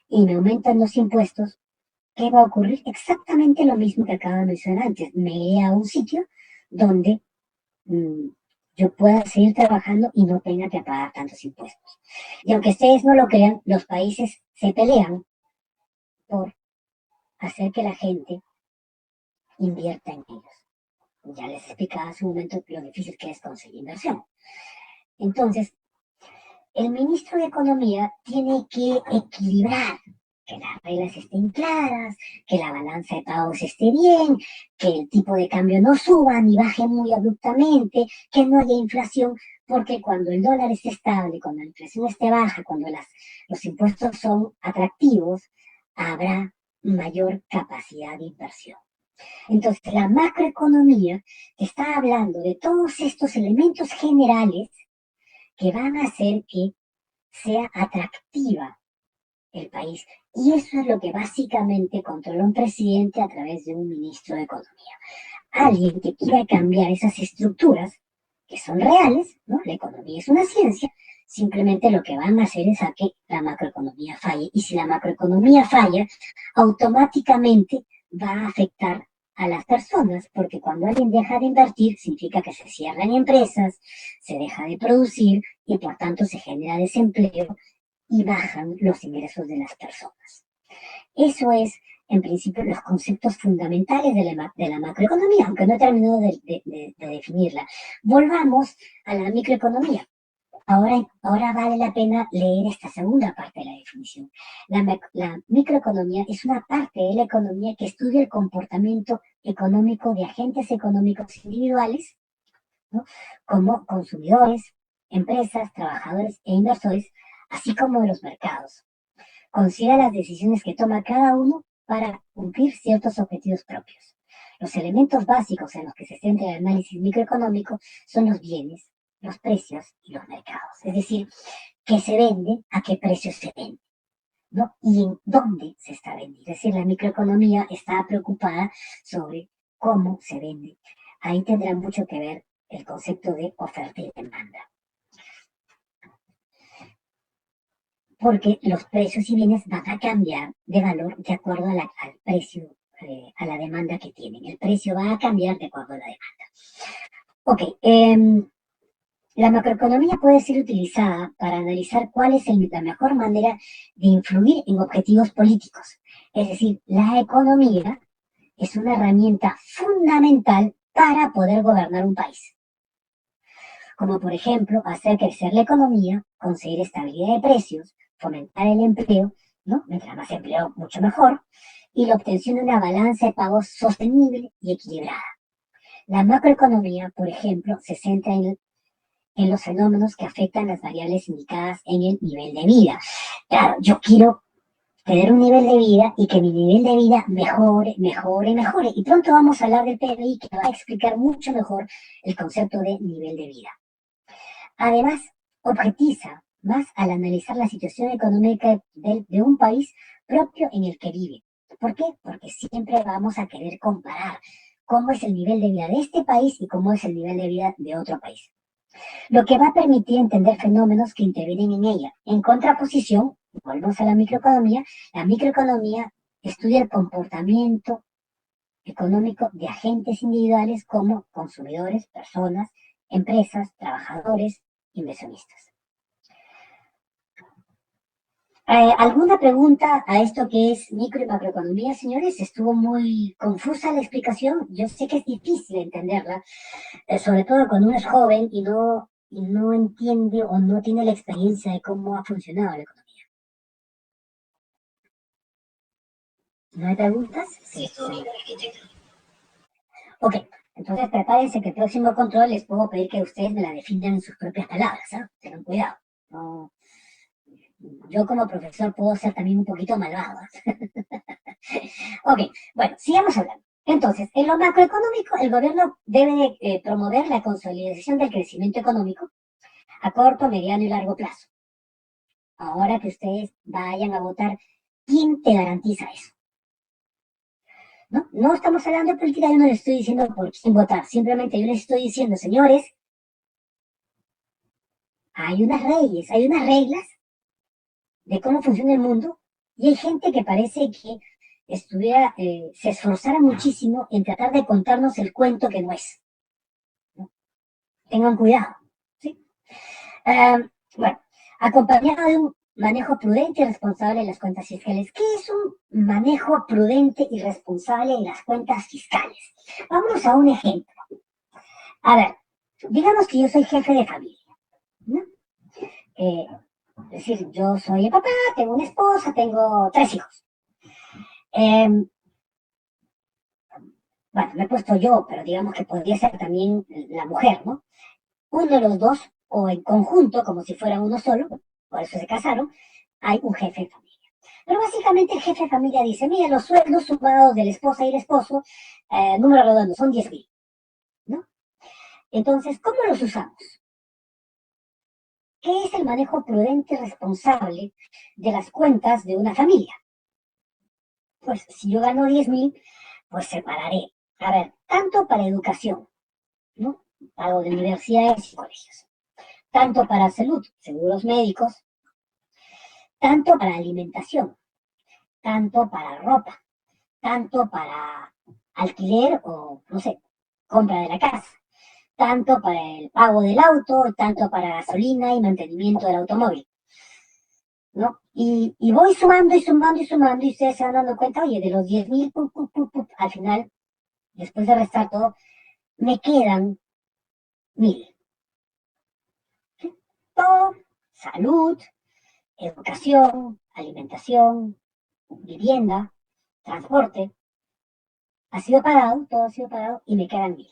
y me aumentan los impuestos, ¿qué va a ocurrir? Exactamente lo mismo que acabo de mencionar antes. Me iré a un sitio donde mmm, yo pueda seguir trabajando y no tenga que pagar tantos impuestos. Y aunque ustedes no lo crean, los países se pelean por hacer que la gente invierta en ellos. Ya les explicaba hace un momento lo difícil que es conseguir inversión. Entonces, el ministro de Economía tiene que equilibrar que las reglas estén claras, que la balanza de pagos esté bien, que el tipo de cambio no suba ni baje muy abruptamente, que no haya inflación, porque cuando el dólar esté estable, cuando la inflación esté baja, cuando los impuestos son atractivos, habrá mayor capacidad de inversión. Entonces, la macroeconomía está hablando de todos estos elementos generales que van a hacer que sea atractiva el país. Y eso es lo que básicamente controla un presidente a través de un ministro de Economía. Alguien que quiera cambiar esas estructuras, que son reales, ¿no? La economía es una ciencia, simplemente lo que van a hacer es a que la macroeconomía falle. Y si la macroeconomía falla, automáticamente va a afectar a las personas, porque cuando alguien deja de invertir, significa que se cierran empresas, se deja de producir y por tanto se genera desempleo y bajan los ingresos de las personas. Eso es, en principio, los conceptos fundamentales de la macroeconomía, aunque no he terminado de definirla. Volvamos a la microeconomía. Ahora vale la pena leer esta segunda parte de la definición. La microeconomía es una parte de la economía que estudia el comportamiento económico de agentes económicos individuales, ¿no? Como consumidores, empresas, trabajadores e inversores, así como de los mercados. Considera las decisiones que toma cada uno para cumplir ciertos objetivos propios. Los elementos básicos en los que se centra el análisis microeconómico son los bienes, los precios y los mercados. Es decir, qué se vende, a qué precio se vende, ¿no? Y en dónde se está vendiendo. Es decir, la microeconomía está preocupada sobre cómo se vende. Ahí tendrá mucho que ver el concepto de oferta y demanda. Porque los precios y bienes van a cambiar de valor de acuerdo al precio, a la demanda que tienen. El precio va a cambiar de acuerdo a la demanda. Ok, la macroeconomía puede ser utilizada para analizar cuál es la mejor manera de influir en objetivos políticos. Es decir, la economía es una herramienta fundamental para poder gobernar un país. Como por ejemplo, hacer crecer la economía, conseguir estabilidad de precios, fomentar el empleo, ¿no? Mientras más empleo, mucho mejor, y la obtención de una balanza de pagos sostenible y equilibrada. La macroeconomía, por ejemplo, se centra en los fenómenos que afectan las variables indicadas en el nivel de vida. Claro, yo quiero tener un nivel de vida y que mi nivel de vida mejore. Y pronto vamos a hablar del PBI, que va a explicar mucho mejor el concepto de nivel de vida. Además, objetiza más al analizar la situación económica de un país propio en el que vive. ¿Por qué? Porque siempre vamos a querer comparar cómo es el nivel de vida de este país y cómo es el nivel de vida de otro país. Lo que va a permitir entender fenómenos que intervienen en ella. En contraposición, volvemos a la microeconomía estudia el comportamiento económico de agentes individuales como consumidores, personas, empresas, trabajadores, inversionistas. ¿Alguna pregunta a esto que es micro y macroeconomía, señores? ¿Estuvo muy confusa la explicación? Yo sé que es difícil entenderla, sobre todo cuando uno es joven y no entiende o no tiene la experiencia de cómo ha funcionado la economía. ¿No hay preguntas? Sí, estuvo bien, arquitecto. Ok, entonces prepárense que el próximo control les puedo pedir que ustedes me la definan en sus propias palabras, ¿eh? Tengan cuidado. No, yo como profesor puedo ser también un poquito malvado. Ok, bueno, sigamos hablando. Entonces, en lo macroeconómico, el gobierno debe promover la consolidación del crecimiento económico a corto, mediano y largo plazo. Ahora que ustedes vayan a votar, ¿quién te garantiza eso? No estamos hablando de política, yo no les estoy diciendo por quién votar, simplemente yo les estoy diciendo, señores, hay unas reglas de cómo funciona el mundo y hay gente que parece que se esforzara muchísimo en tratar de contarnos el cuento que no es. ¿No? Tengan cuidado. ¿Sí? Bueno, acompañado de un manejo prudente y responsable de las cuentas fiscales. ¿Qué es un manejo prudente y responsable de las cuentas fiscales? Vámonos a un ejemplo. A ver, digamos que yo soy jefe de familia, ¿no? Es decir, yo soy el papá, tengo una esposa, tengo 3 hijos. Bueno, me he puesto yo, pero digamos que podría ser también la mujer, ¿no? Uno de los dos, o en conjunto, como si fuera uno solo, por eso se casaron, hay un jefe de familia. Pero básicamente el jefe de familia dice, mira, los sueldos sumados de la esposa y el esposo, número redondo, son 10.000, ¿no? Entonces, ¿cómo los usamos? ¿Qué es el manejo prudente y responsable de las cuentas de una familia? Pues si yo gano 10.000, pues separaré. A ver, tanto para educación, ¿no? Pago de universidades y colegios. Tanto para salud, seguros médicos. Tanto para alimentación. Tanto para ropa. Tanto para alquiler o, no sé, compra de la casa. Tanto para el pago del auto, tanto para gasolina y mantenimiento del automóvil. ¿No? Y voy sumando y sumando y sumando y ustedes se van dando cuenta, oye, de los 10.000, al final, después de restar todo, me quedan 1.000. ¿Sí? Todo, salud, educación, alimentación, vivienda, transporte, ha sido pagado, todo ha sido pagado y me quedan 1.000.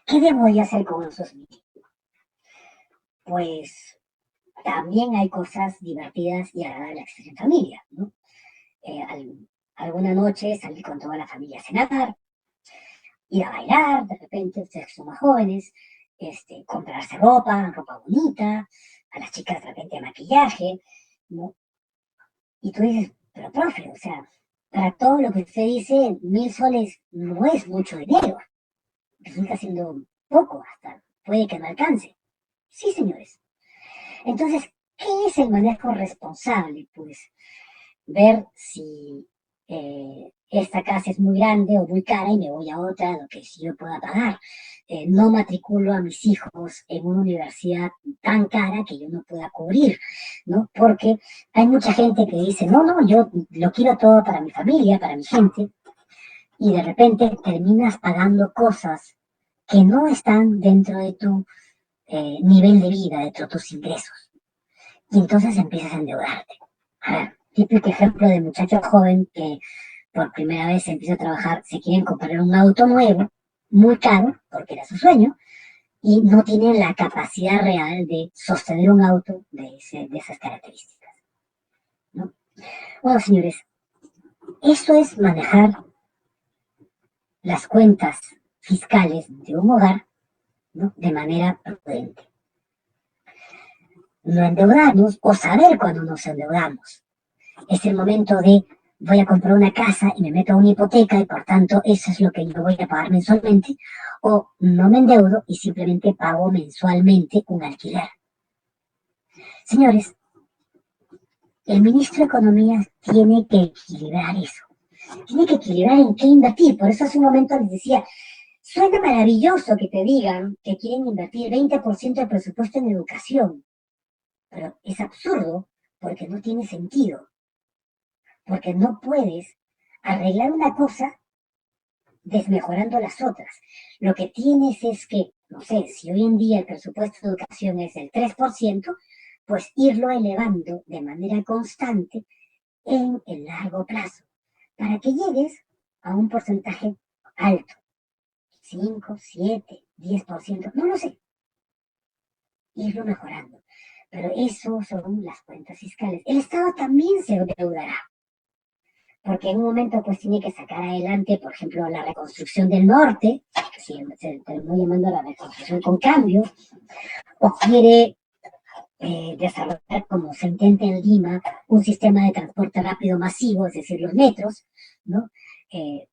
¿Qué debo hacer con esos 1.000? Pues también hay cosas divertidas y agradables en familia, ¿no? Alguna noche salir con toda la familia a cenar, ir a bailar, de repente, ustedes que son más jóvenes, comprarse ropa bonita, a las chicas de repente maquillaje, ¿no? Y tú dices, pero profe, o sea, para todo lo que usted dice, 1.000 soles no es mucho dinero, resulta siendo poco, hasta puede que no alcance. Sí, señores. Entonces, ¿qué es el manejo responsable? Pues ver si esta casa es muy grande o muy cara y me voy a otra, lo que sí yo pueda pagar. No matriculo a mis hijos en una universidad tan cara que yo no pueda cubrir, ¿no? Porque hay mucha gente que dice, no, yo lo quiero todo para mi familia, para mi gente, y de repente terminas pagando cosas que no están dentro de tu nivel de vida, dentro de tus ingresos. Y entonces empiezas a endeudarte. A ver, típico ejemplo de muchacho joven que por primera vez empieza a trabajar, se quieren comprar un auto nuevo, muy caro, porque era su sueño, y no tienen la capacidad real de sostener un auto de esas características, ¿no? Bueno, señores, eso es manejar las cuentas fiscales de un hogar, ¿no? De manera prudente. No endeudarnos o saber cuándo nos endeudamos. Es el momento de voy a comprar una casa y me meto a una hipoteca y por tanto eso es lo que yo voy a pagar mensualmente, o no me endeudo y simplemente pago mensualmente un alquiler. Señores, el ministro de Economía tiene que equilibrar eso. tiene que equilibrar en qué invertir. Por eso hace un momento les decía, suena maravilloso que te digan que quieren invertir 20% del presupuesto en educación, pero es absurdo porque no tiene sentido, porque no puedes arreglar una cosa desmejorando las otras. Lo que tienes es que, no sé, si hoy en día el presupuesto de educación es el 3%, pues irlo elevando de manera constante en el largo plazo, para que llegues a un porcentaje alto, 5, 7, 10%, no lo sé, irlo mejorando. Pero eso son las cuentas fiscales. El Estado también se endeudará, porque en un momento pues tiene que sacar adelante, por ejemplo, la reconstrucción del norte, si se terminó llamando la reconstrucción con cambio, o quiere desarrollar, como se intenta en Lima, un sistema de transporte rápido masivo, es decir, los metros, ¿no? Eh,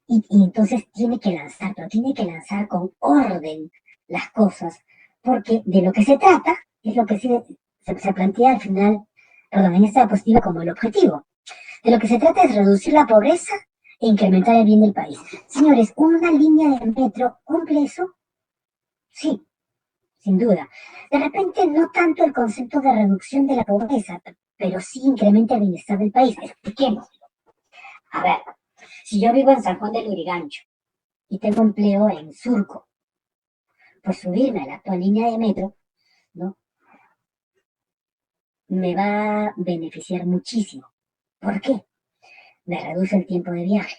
y entonces tiene que lanzar, pero tiene que lanzar con orden las cosas, porque de lo que se trata es lo que se plantea al final, perdón, en esta diapositiva como el objetivo. De lo que se trata es reducir la pobreza e incrementar el bien del país. Señores, ¿una línea de metro cumple eso? Sí, sin duda. De repente, no tanto el concepto de reducción de la pobreza, pero sí incrementa el bienestar del país. Expliquemos. A ver, si yo vivo en San Juan del Lurigancho y tengo empleo en Surco, pues subirme a la actual línea de metro, ¿no? Me va a beneficiar muchísimo. ¿Por qué? Me reduce el tiempo de viaje.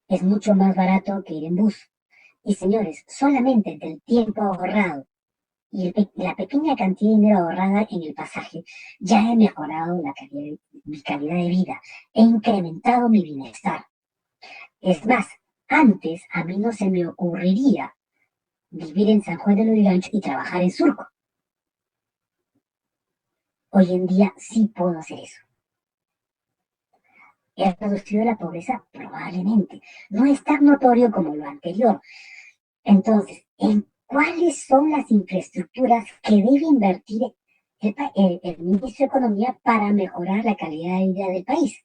Es mucho más barato que ir en bus. Y señores, solamente entre el tiempo ahorrado y la pequeña cantidad de dinero ahorrada en el pasaje, ya he mejorado mi calidad de vida, he incrementado mi bienestar. Es más, antes a mí no se me ocurriría vivir en San Juan de Lurigancho y trabajar en Surco. Hoy en día sí puedo hacer eso. ¿He reducido la pobreza? Probablemente. No es tan notorio como lo anterior. Entonces, ¿en cuáles son las infraestructuras que debe invertir el ministro de Economía para mejorar la calidad de vida del país?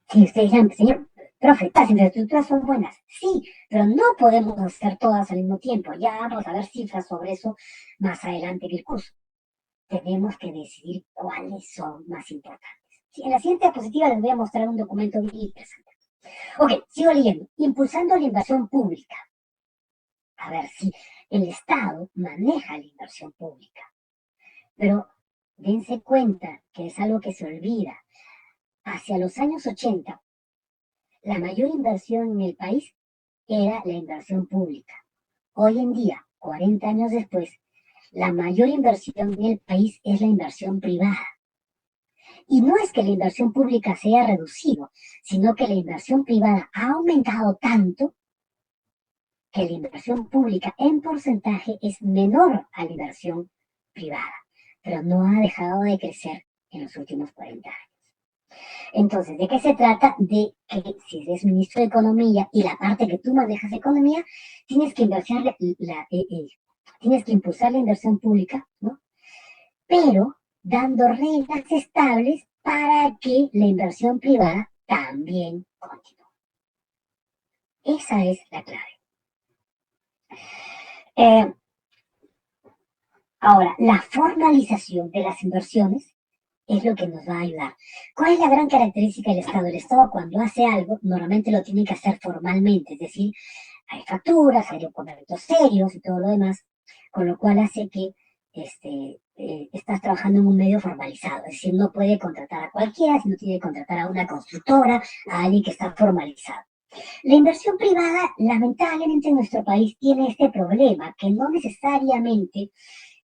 Si ustedes dirán, señor, profe, las infraestructuras son buenas. Sí, pero no podemos hacer todas al mismo tiempo. Ya vamos a ver cifras sobre eso más adelante en el curso. Tenemos que decidir cuáles son más importantes. Sí, en la siguiente diapositiva les voy a mostrar un documento bien interesante. Ok, sigo leyendo. Impulsando la inversión pública. A ver si el Estado maneja la inversión pública. Pero dense cuenta que es algo que se olvida. Hacia los años 80, la mayor inversión en el país era la inversión pública. Hoy en día, 40 años después, la mayor inversión en el país es la inversión privada. Y no es que la inversión pública se haya reducido, sino que la inversión privada ha aumentado tanto que la inversión pública en porcentaje es menor a la inversión privada, pero no ha dejado de crecer en los últimos 40 años. Entonces, ¿de qué se trata? De que si eres ministro de Economía y la parte que tú manejas de economía, tienes que tienes que impulsar la inversión pública, ¿no? Pero dando reglas estables para que la inversión privada también continúe. Esa es la clave. Eh, Ahora, la formalización de las inversiones es lo que nos va a ayudar. ¿Cuál es la gran característica del Estado? El Estado cuando hace algo, normalmente lo tiene que hacer formalmente, es decir, hay facturas, hay documentos serios y todo lo demás, con lo cual hace que estás trabajando en un medio formalizado, es decir, no puede contratar a cualquiera, sino tiene que contratar a una constructora, a alguien que está formalizado. La inversión privada, lamentablemente en nuestro país, tiene este problema, que no necesariamente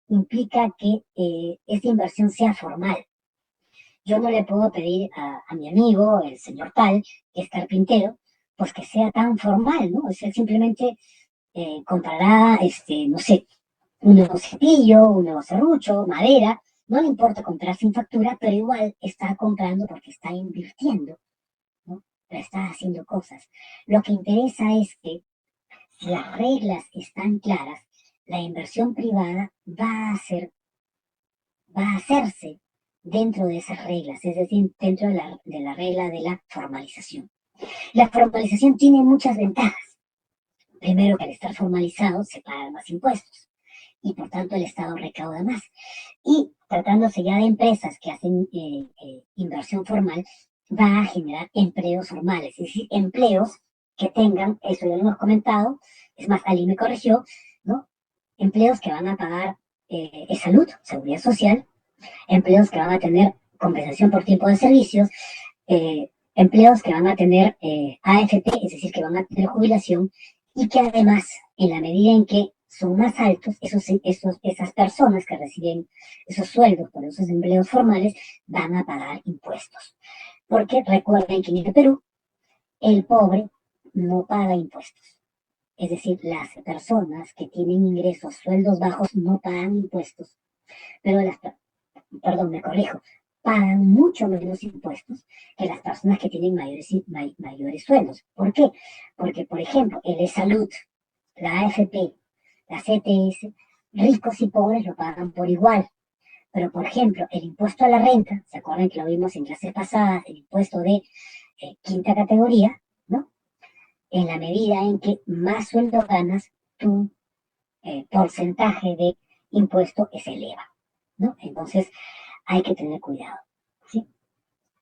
implica que esta inversión sea formal. Yo no le puedo pedir a mi amigo, el señor tal, que es carpintero, pues que sea tan formal, ¿no? O sea, simplemente comprará, no sé, un nuevo cepillo, un nuevo serrucho, madera, no le importa comprar sin factura, pero igual está comprando porque está invirtiendo, ¿no? Pero está haciendo cosas. Lo que interesa es que si las reglas están claras, la inversión privada va a hacerse dentro de esas reglas, es decir, dentro de la regla de la formalización. La formalización tiene muchas ventajas. Primero, que al estar formalizado se pagan más impuestos y por tanto el Estado recauda más. Y tratándose ya de empresas que hacen inversión formal, va a generar empleos formales, es decir, empleos que tengan, eso ya lo hemos comentado, es más, Ali me corrigió, ¿no? Empleos que van a pagar salud, seguridad social, empleos que van a tener compensación por tiempo de servicios, empleos que van a tener AFP, es decir, que van a tener jubilación, y que además, en la medida en que son más altos, esas personas que reciben esos sueldos por esos empleos formales van a pagar impuestos. Porque recuerden que en el Perú, el pobre no paga impuestos. Es decir, las personas que tienen ingresos, sueldos bajos, no pagan impuestos. Pero perdón, me corrijo, pagan mucho menos impuestos que las personas que tienen mayores sueldos. ¿Por qué? Porque, por ejemplo, el e-salud, la AFP, la CTS, ricos y pobres lo pagan por igual. Pero, por ejemplo, el impuesto a la renta, ¿se acuerdan que lo vimos en clases pasadas? El impuesto de quinta categoría, ¿no? En la medida en que más sueldo ganas, tu porcentaje de impuesto se eleva, ¿no? Entonces, hay que tener cuidado, ¿sí?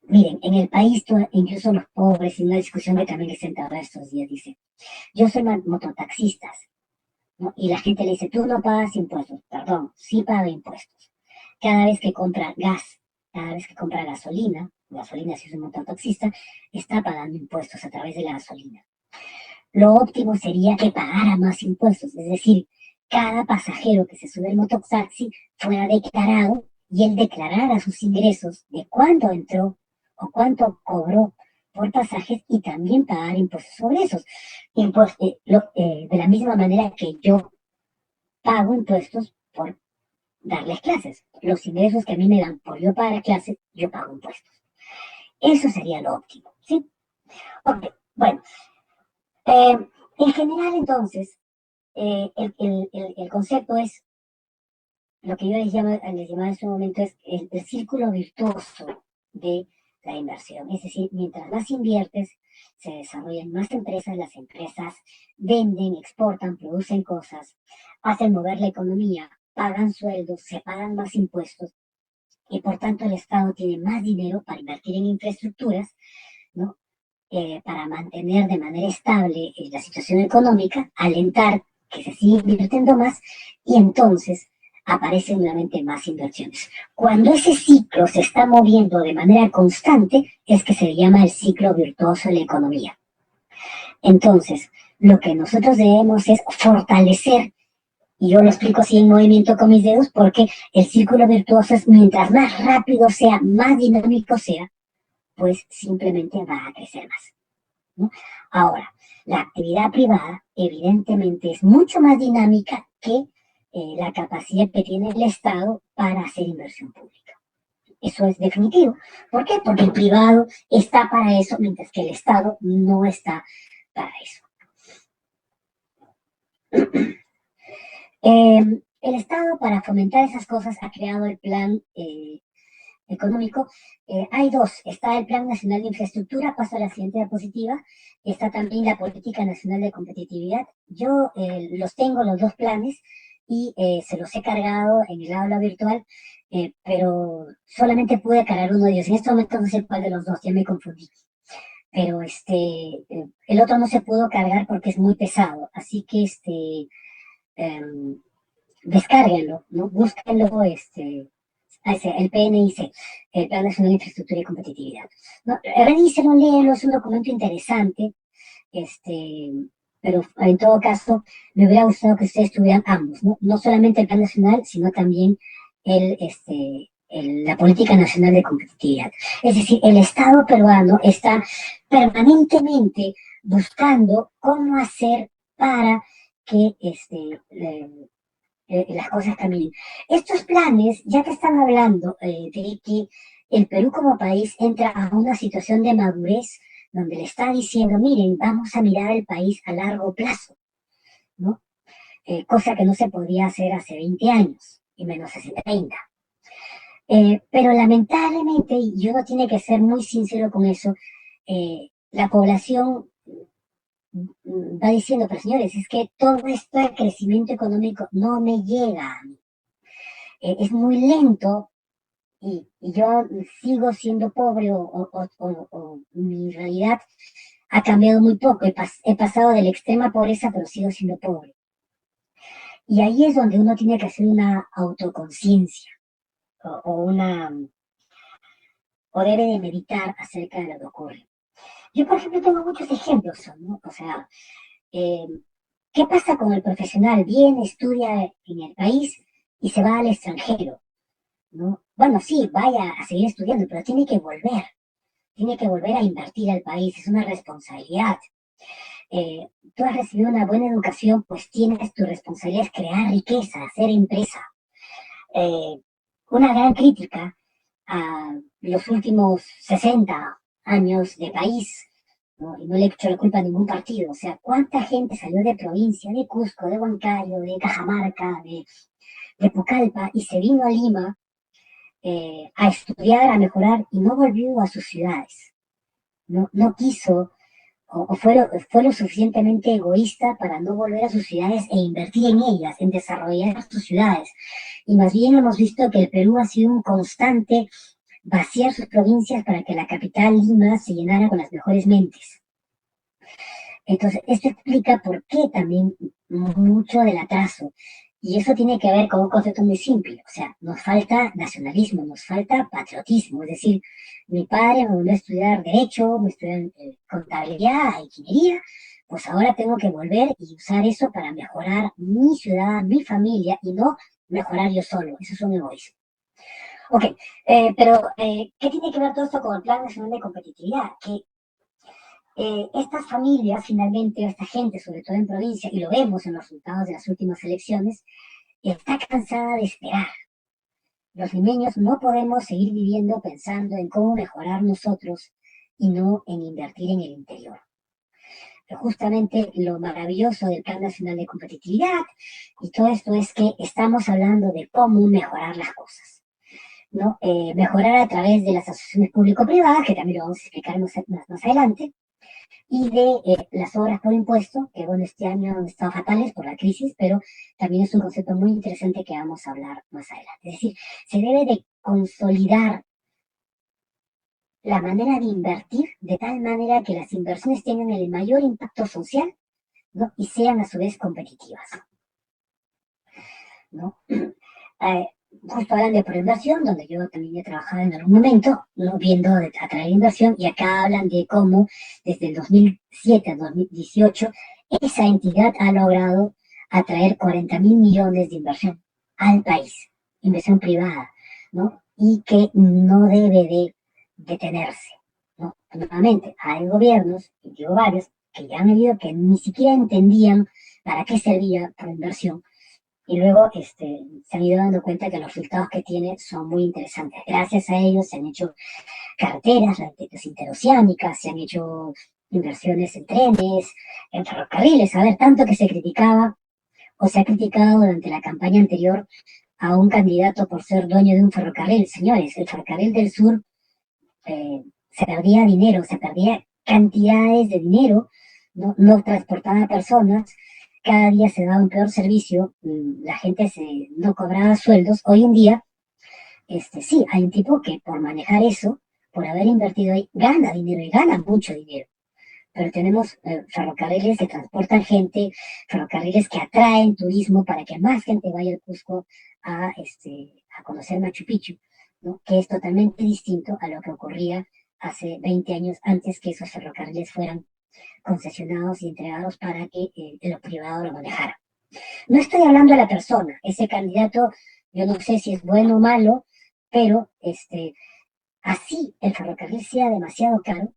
Miren, en el país, incluso los pobres, en una discusión que también les entraba estos días, dice, yo soy mototaxista, ¿no? Y la gente le dice, tú no pagas impuestos. Perdón, sí paga impuestos. Cada vez que compra gas, cada vez que compra gasolina si es un mototaxista, está pagando impuestos a través de la gasolina. Lo óptimo sería que pagara más impuestos, es decir, cada pasajero que se sube al mototaxi fuera declarado y él declarara sus ingresos de cuánto entró o cuánto cobró por pasajes y también pagar impuestos sobre esos. De la misma manera que yo pago impuestos por darles clases. Los ingresos que a mí me dan por yo pagar clases, yo pago impuestos. Eso sería lo óptimo, ¿sí? Ok, bueno. En general, entonces, el concepto es, lo que yo les llamaba en su momento es el círculo virtuoso de la inversión. Es decir, mientras más inviertes, se desarrollan más empresas, las empresas venden, exportan, producen cosas, hacen mover la economía, pagan sueldos, se pagan más impuestos y por tanto el Estado tiene más dinero para invertir en infraestructuras, ¿no? Para mantener de manera estable la situación económica, alentar que se siga invirtiendo más y entonces aparecen nuevamente más inversiones. Cuando ese ciclo se está moviendo de manera constante es que se llama el ciclo virtuoso de la economía. Entonces, lo que nosotros debemos es fortalecer, y yo lo explico así en movimiento con mis dedos, porque el círculo virtuoso es mientras más rápido sea, más dinámico sea, pues simplemente va a crecer más, ¿no? Ahora, la actividad privada evidentemente es mucho más dinámica que la capacidad que tiene el Estado para hacer inversión pública. Eso es definitivo. ¿Por qué? Porque el privado está para eso, mientras que el Estado no está para eso. El Estado, para fomentar esas cosas, ha creado el plan económico. Hay dos. Está el Plan Nacional de Infraestructura, paso a la siguiente diapositiva. Está también la Política Nacional de Competitividad. Yo los tengo, los dos planes, y se los he cargado en el aula virtual, pero solamente pude cargar uno de ellos. En este momento no sé cuál de los dos, ya me confundí. Pero el otro no se pudo cargar porque es muy pesado. Así que descárguenlo, ¿no? Búsquenlo, el PNIC, el Plan Nacional de Infraestructura y Competitividad. ¿No? Revísenlo, léenlo, es un documento interesante, pero en todo caso, me hubiera gustado que ustedes tuvieran ambos, ¿no? No solamente el Plan Nacional, sino también la Política Nacional de Competitividad. Es decir, el Estado peruano está permanentemente buscando cómo hacer para que las cosas caminen. Estos planes, ya que están hablando de que el Perú como país entra a una situación de madurez donde le está diciendo, miren, vamos a mirar el país a largo plazo, ¿no? Cosa que no se podía hacer hace 20 años, y menos hace 30. Pero lamentablemente, y uno tiene que ser muy sincero con eso, la población va diciendo, pero señores, es que todo este crecimiento económico no me llega a mí. Es muy lento y yo sigo siendo pobre o mi realidad ha cambiado muy poco. He pasado de la extrema pobreza, pero sigo siendo pobre. Y ahí es donde uno tiene que hacer una autoconciencia o una o debe de meditar acerca de lo que ocurre. Yo, por ejemplo, tengo muchos ejemplos, ¿no? O sea, eh, ¿qué pasa con el profesional? Viene, estudia en el país y se va al extranjero, ¿no? Bueno, sí, vaya a seguir estudiando, pero tiene que volver a invertir al país, es una responsabilidad. Tú has recibido una buena educación, pues tienes tu responsabilidad es crear riqueza, hacer empresa. Eh, una gran crítica a los últimos 60 años de país, ¿no? Y no le echo la culpa a ningún partido, o sea, ¿cuánta gente salió de provincia, de Cusco, de Huancayo, de Cajamarca, de Pucallpa, y se vino a Lima a estudiar, a mejorar, y no volvió a sus ciudades? No quiso fue lo suficientemente egoísta para no volver a sus ciudades e invertir en ellas, en desarrollar sus ciudades. Y más bien hemos visto que el Perú ha sido un constante vaciar sus provincias para que la capital, Lima, se llenara con las mejores mentes. Entonces, esto explica por qué también mucho del atraso. Y eso tiene que ver con un concepto muy simple. O sea, nos falta nacionalismo, nos falta patriotismo. Es decir, mi padre me volvió a estudiar Derecho, me estudió contabilidad, ingeniería, pues ahora tengo que volver y usar eso para mejorar mi ciudad, mi familia, y no mejorar yo solo. Eso es un egoísmo. Ok, pero ¿qué tiene que ver todo esto con el Plan Nacional de Competitividad? Que estas familias, finalmente, esta gente, sobre todo en provincia, y lo vemos en los resultados de las últimas elecciones, está cansada de esperar. Los limeños no podemos seguir viviendo pensando en cómo mejorar nosotros y no en invertir en el interior. Pero justamente lo maravilloso del Plan Nacional de Competitividad y todo esto es que estamos hablando de cómo mejorar las cosas, ¿no? Mejorar a través de las asociaciones público-privadas, que también lo vamos a explicar más adelante, y de las obras por impuesto, que bueno, este año han estado fatales por la crisis, pero también es un concepto muy interesante que vamos a hablar más adelante. Es decir, se debe de consolidar la manera de invertir de tal manera que las inversiones tengan el mayor impacto social, ¿no? Y sean a su vez competitivas, ¿no? Eh, Justo hablando de preinversión, donde yo también he trabajado en algún momento, ¿no? Viendo de atraer inversión, y acá hablan de cómo desde el 2007 al 2018 esa entidad ha logrado atraer 40.000 millones de inversión al país, inversión privada, ¿no? Y que no debe de detenerse, ¿no? Nuevamente, hay gobiernos, y digo varios, que ya han habido que ni siquiera entendían para qué servía la inversión y luego se han ido dando cuenta que los resultados que tiene son muy interesantes. Gracias a ellos se han hecho carreteras, las interoceánicas, se han hecho inversiones en trenes, en ferrocarriles. A ver, tanto que se criticaba o se ha criticado durante la campaña anterior a un candidato por ser dueño de un ferrocarril. Señores, el ferrocarril del sur se perdía dinero, se perdía cantidades de dinero, no transportaba personas, cada día se daba un peor servicio, la gente no cobraba sueldos. Hoy en día, sí, hay un tipo que por manejar eso, por haber invertido ahí, gana dinero y gana mucho dinero. Pero tenemos ferrocarriles que transportan gente, ferrocarriles que atraen turismo para que más gente vaya al Cusco a conocer Machu Picchu, ¿no? Que es totalmente distinto a lo que ocurría hace 20 años antes que esos ferrocarriles fueran concesionados y entregados para que los privados lo manejaran. No estoy hablando de la persona, ese candidato, yo no sé si es bueno o malo, pero así el ferrocarril sea demasiado caro,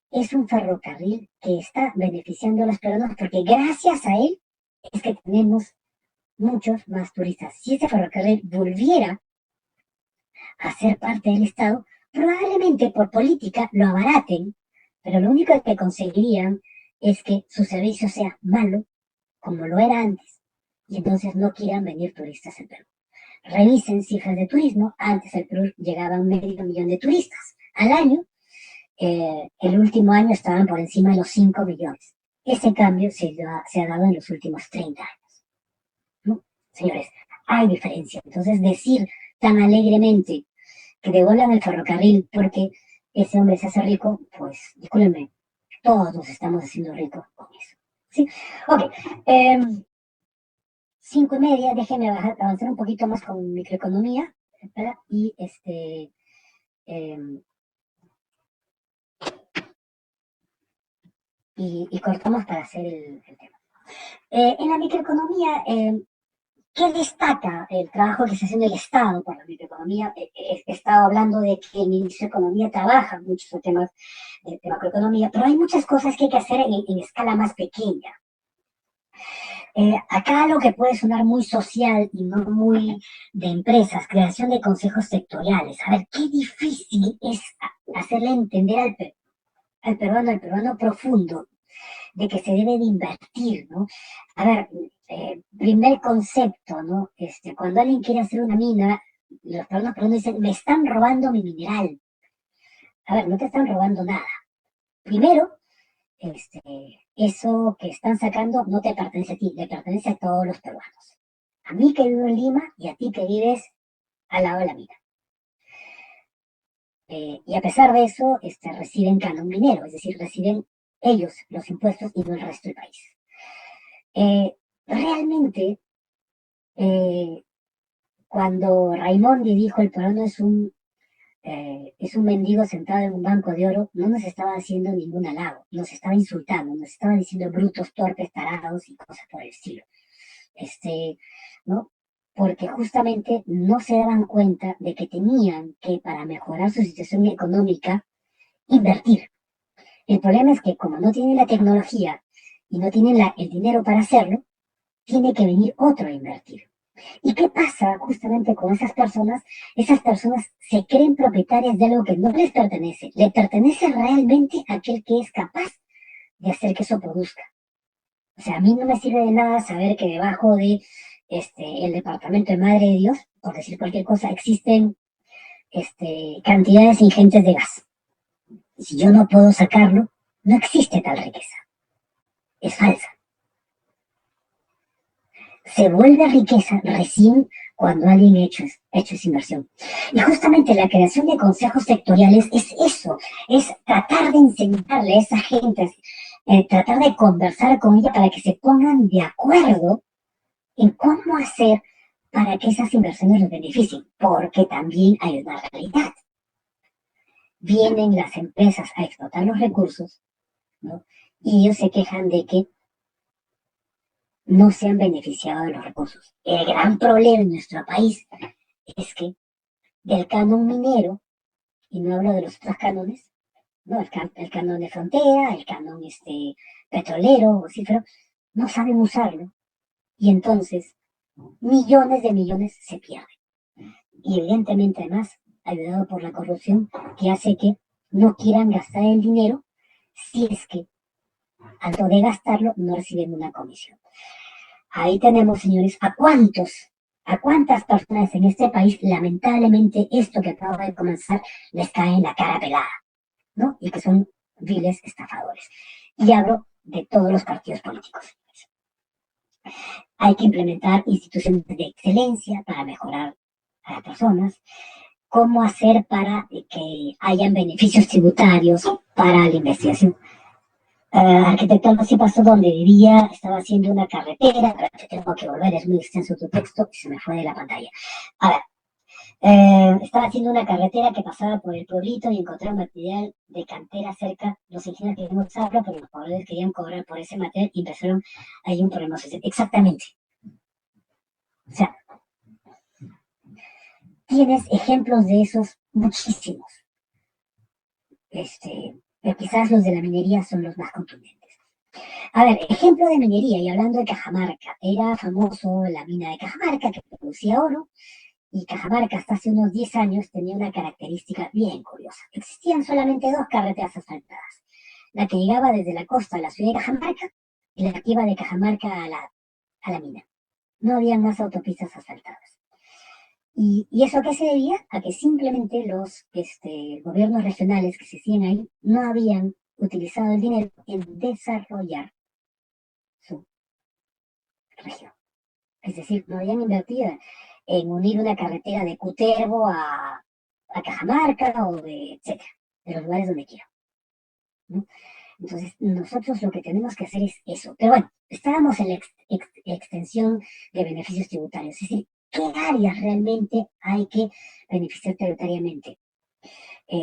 es un ferrocarril que está beneficiando a los peruanos porque gracias a él es que tenemos muchos más turistas. Si ese ferrocarril volviera a ser parte del Estado, probablemente por política lo abaraten, pero lo único que conseguirían es que su servicio sea malo, como lo era antes, y entonces no quieran venir turistas al Perú. revisen cifras de turismo. Antes el Perú llegaba a 500.000 de turistas al año. El último año estaban por encima de los 5 millones. Ese cambio se ha dado en los últimos 30 años, ¿no? Señores, hay diferencia. Entonces, decir tan alegremente que devuelvan el ferrocarril porque ese hombre se hace rico, pues, discúlpenme, todos nos estamos haciendo ricos con eso. ¿Sí? Ok. 5:30, déjenme avanzar un poquito más con microeconomía. Espera, y cortamos para hacer el tema. En la microeconomía, ¿qué destaca el trabajo que está haciendo el Estado por la microeconomía? He estado hablando de que el Ministerio de Economía trabaja muchos temas de macroeconomía, pero hay muchas cosas que hay que hacer en escala más pequeña. Acá lo que puede sonar muy social y no muy de empresas, creación de consejos sectoriales. A ver, qué difícil es hacerle entender al peruano profundo, de que se debe de invertir, ¿no? A ver, primer concepto, ¿no? Cuando alguien quiere hacer una mina, los peruanos dicen, me están robando mi mineral. A ver, no te están robando nada. Primero, eso que están sacando no te pertenece a ti, le pertenece a todos los peruanos. A mí que vivo en Lima y a ti que vives al lado de la mina. Y a pesar de eso, reciben canon minero, es decir, reciben ellos los impuestos y no el resto del país. Realmente, cuando Raimondi dijo el peruano es un mendigo sentado en un banco de oro, no nos estaba haciendo ningún halago, nos estaba insultando, nos estaba diciendo brutos, torpes, tarados y cosas por el estilo. ¿No? Porque justamente no se daban cuenta de que tenían que, para mejorar su situación económica, invertir. El problema es que como no tienen la tecnología y no tienen el dinero para hacerlo, tiene que venir otro a invertir. ¿Y qué pasa justamente con esas personas? Esas personas se creen propietarias de algo que no les pertenece. Le pertenece realmente a aquel que es capaz de hacer que eso produzca. O sea, a mí no me sirve de nada saber que debajo de el departamento de Madre de Dios, por decir cualquier cosa, existen cantidades ingentes de gas. Si yo no puedo sacarlo, no existe tal riqueza. Es falsa. Se vuelve riqueza recién cuando alguien ha hecho esa inversión. Y justamente la creación de consejos sectoriales es eso, es tratar de enseñarle a esa gente, tratar de conversar con ella para que se pongan de acuerdo en cómo hacer para que esas inversiones los beneficien, porque también hay una realidad. Vienen las empresas a explotar los recursos, ¿no? Y ellos se quejan de que no se han beneficiado de los recursos. El gran problema en nuestro país es que del canon minero, y no hablo de los otros cánones, ¿no? El canon de frontera, el canon petrolero o cifro, no saben usarlo. Y entonces millones de millones se pierden. Y evidentemente además ayudado por la corrupción que hace que no quieran gastar el dinero si es que al poder gastarlo no reciben una comisión. Ahí tenemos, señores, a cuántas personas en este país, lamentablemente, esto que acaba de comenzar les cae en la cara pelada, ¿no? Y que son viles estafadores. Y hablo de todos los partidos políticos. Hay que implementar instituciones de excelencia para mejorar a las personas. Cómo hacer para que hayan beneficios tributarios para la investigación. Arquitecto Alonso pasó donde vivía, estaba haciendo una carretera, pero tengo que volver, es muy extenso tu texto y se me fue de la pantalla. A ver, estaba haciendo una carretera que pasaba por el pueblito y encontraron material de cantera cerca. Los ingenieros querían usarlo, pero los pobladores querían cobrar por ese material y empezaron ahí un problema social. Exactamente. O sea, tienes ejemplos de esos muchísimos. Pero quizás los de la minería son los más contundentes. A ver, ejemplo de minería, y hablando de Cajamarca, era famoso la mina de Cajamarca que producía oro, y Cajamarca hasta hace unos 10 años tenía una característica bien curiosa. Existían solamente dos carreteras asfaltadas, la que llegaba desde la costa de la ciudad de Cajamarca y la que iba de Cajamarca a la mina. No había más autopistas asfaltadas. ¿Y eso a qué se debía? A que simplemente los gobiernos regionales que se hacían ahí no habían utilizado el dinero en desarrollar su región. Es decir, no habían invertido en unir una carretera de Cutervo a Cajamarca o etcétera, de los lugares donde quiero, ¿no? Entonces, nosotros lo que tenemos que hacer es eso. Pero bueno, estábamos en la extensión de beneficios tributarios. Es decir, ¿qué áreas realmente hay que beneficiar tributariamente?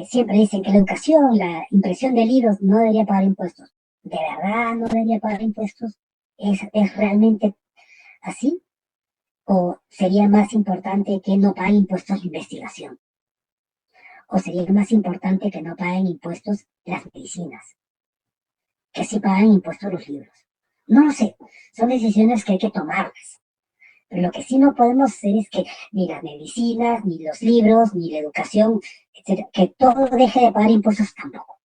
Siempre dicen que la educación, la impresión de libros no debería pagar impuestos. ¿De verdad no debería pagar impuestos? ¿Es realmente así? ¿O sería más importante que no paguen impuestos de investigación? ¿O sería más importante que no paguen impuestos las medicinas? Que sí pagan impuestos los libros. No lo sé, son decisiones que hay que tomarlas. Pero lo que sí no podemos hacer es que ni las medicinas, ni los libros, ni la educación, etcétera, que todo deje de pagar impuestos tampoco,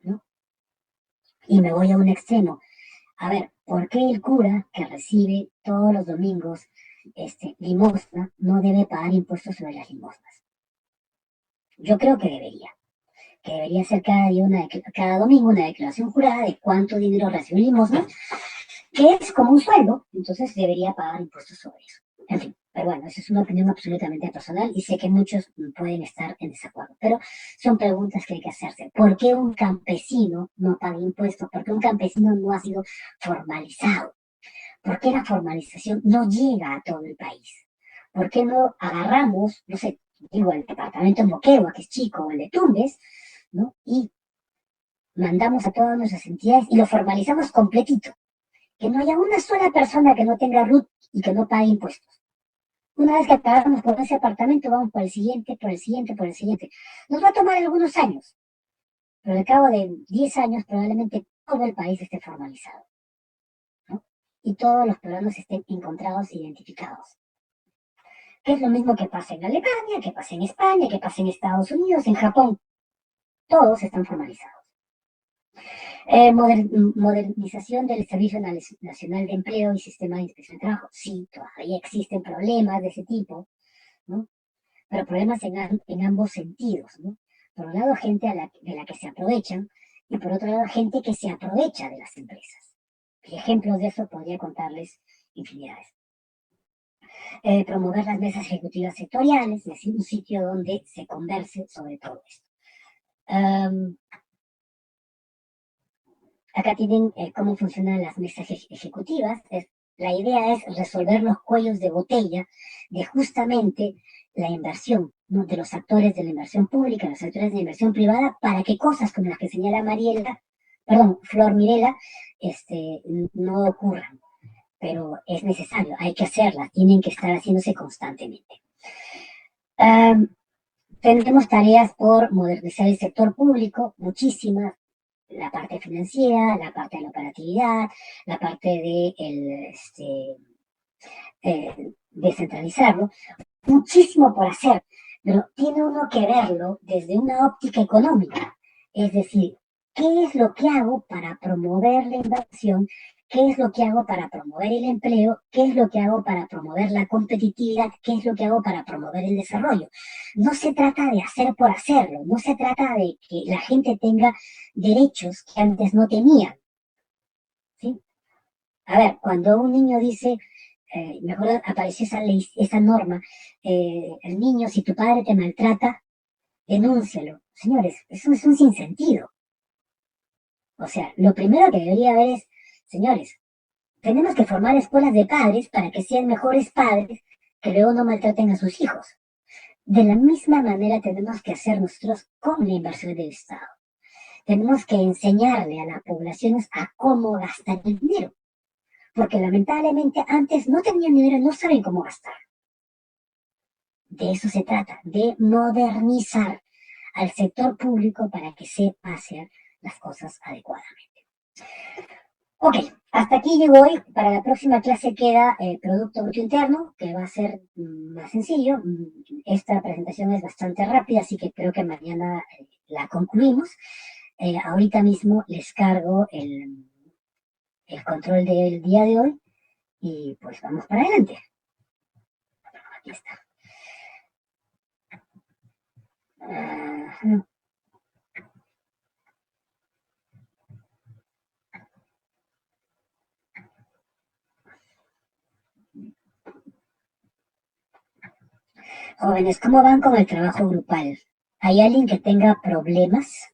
¿no? Y me voy a un extremo. A ver, ¿por qué el cura que recibe todos los domingos limosna no debe pagar impuestos sobre las limosnas? Yo creo que debería ser cada domingo una declaración jurada de cuánto dinero recibe limosna, que es como un sueldo, entonces debería pagar impuestos sobre eso. En fin, pero bueno, esa es una opinión absolutamente personal y sé que muchos pueden estar en desacuerdo, pero son preguntas que hay que hacerse. ¿Por qué un campesino no paga impuestos? ¿Por qué un campesino no ha sido formalizado? ¿Por qué la formalización no llega a todo el país? ¿Por qué no agarramos, no sé, digo, el departamento de Moquegua, que es chico, o el de Tumbes, ¿no? Y mandamos a todas nuestras entidades y lo formalizamos completito? Que no haya una sola persona que no tenga RUT y que no pague impuestos. Una vez que acabamos con ese apartamento, vamos por el siguiente, por el siguiente, por el siguiente. Nos va a tomar algunos años, pero al cabo de 10 años probablemente todo el país esté formalizado, ¿no? Y todos los peruanos estén encontrados e identificados. Que es lo mismo que pasa en Alemania, que pasa en España, que pasa en Estados Unidos, en Japón. Todos están formalizados. Modernización del Servicio Nacional de Empleo y Sistema de Inspección de Trabajo. Sí, todavía existen problemas de ese tipo, ¿no? Pero problemas en ambos sentidos, ¿no? Por un lado, gente de la que se aprovechan y por otro lado, gente que se aprovecha de las empresas. Y ejemplos de eso podría contarles infinidades. Promover las mesas ejecutivas sectoriales, es decir, un sitio donde se converse sobre todo esto. Acá tienen cómo funcionan las mesas ejecutivas. La idea es resolver los cuellos de botella de justamente la inversión, ¿no? De los actores de la inversión pública, los actores de la inversión privada, para que cosas como las que señala Flor Mirela, no ocurran. Pero es necesario, hay que hacerlas, tienen que estar haciéndose constantemente. Tenemos tareas por modernizar el sector público, muchísimas. La parte financiera, la parte de la operatividad, la parte de descentralizarlo, muchísimo por hacer, pero tiene uno que verlo desde una óptica económica, es decir, ¿qué es lo que hago para promover la inversión? ¿Qué es lo que hago para promover el empleo? ¿Qué es lo que hago para promover la competitividad? ¿Qué es lo que hago para promover el desarrollo? No se trata de hacer por hacerlo, no se trata de que la gente tenga derechos que antes no tenían, ¿sí? A ver, cuando un niño dice, mejor apareció esa ley, esa norma, el niño, si tu padre te maltrata, denúncialo. Señores, eso es un sinsentido. O sea, lo primero que debería haber es, señores, tenemos que formar escuelas de padres para que sean mejores padres que luego no maltraten a sus hijos. De la misma manera tenemos que hacer nosotros con la inversión del Estado. Tenemos que enseñarle a las poblaciones a cómo gastar el dinero. Porque lamentablemente antes no tenían dinero y no saben cómo gastar. De eso se trata, de modernizar al sector público para que sepa hacer las cosas adecuadamente. Ok, hasta aquí llego hoy. Para la próxima clase queda Producto Bruto Interno, que va a ser más sencillo. Esta presentación es bastante rápida, así que creo que mañana la concluimos. Ahorita mismo les cargo el control del día de hoy y pues vamos para adelante. Aquí está. Ajá. Jóvenes, ¿cómo van con el trabajo grupal? ¿Hay alguien que tenga problemas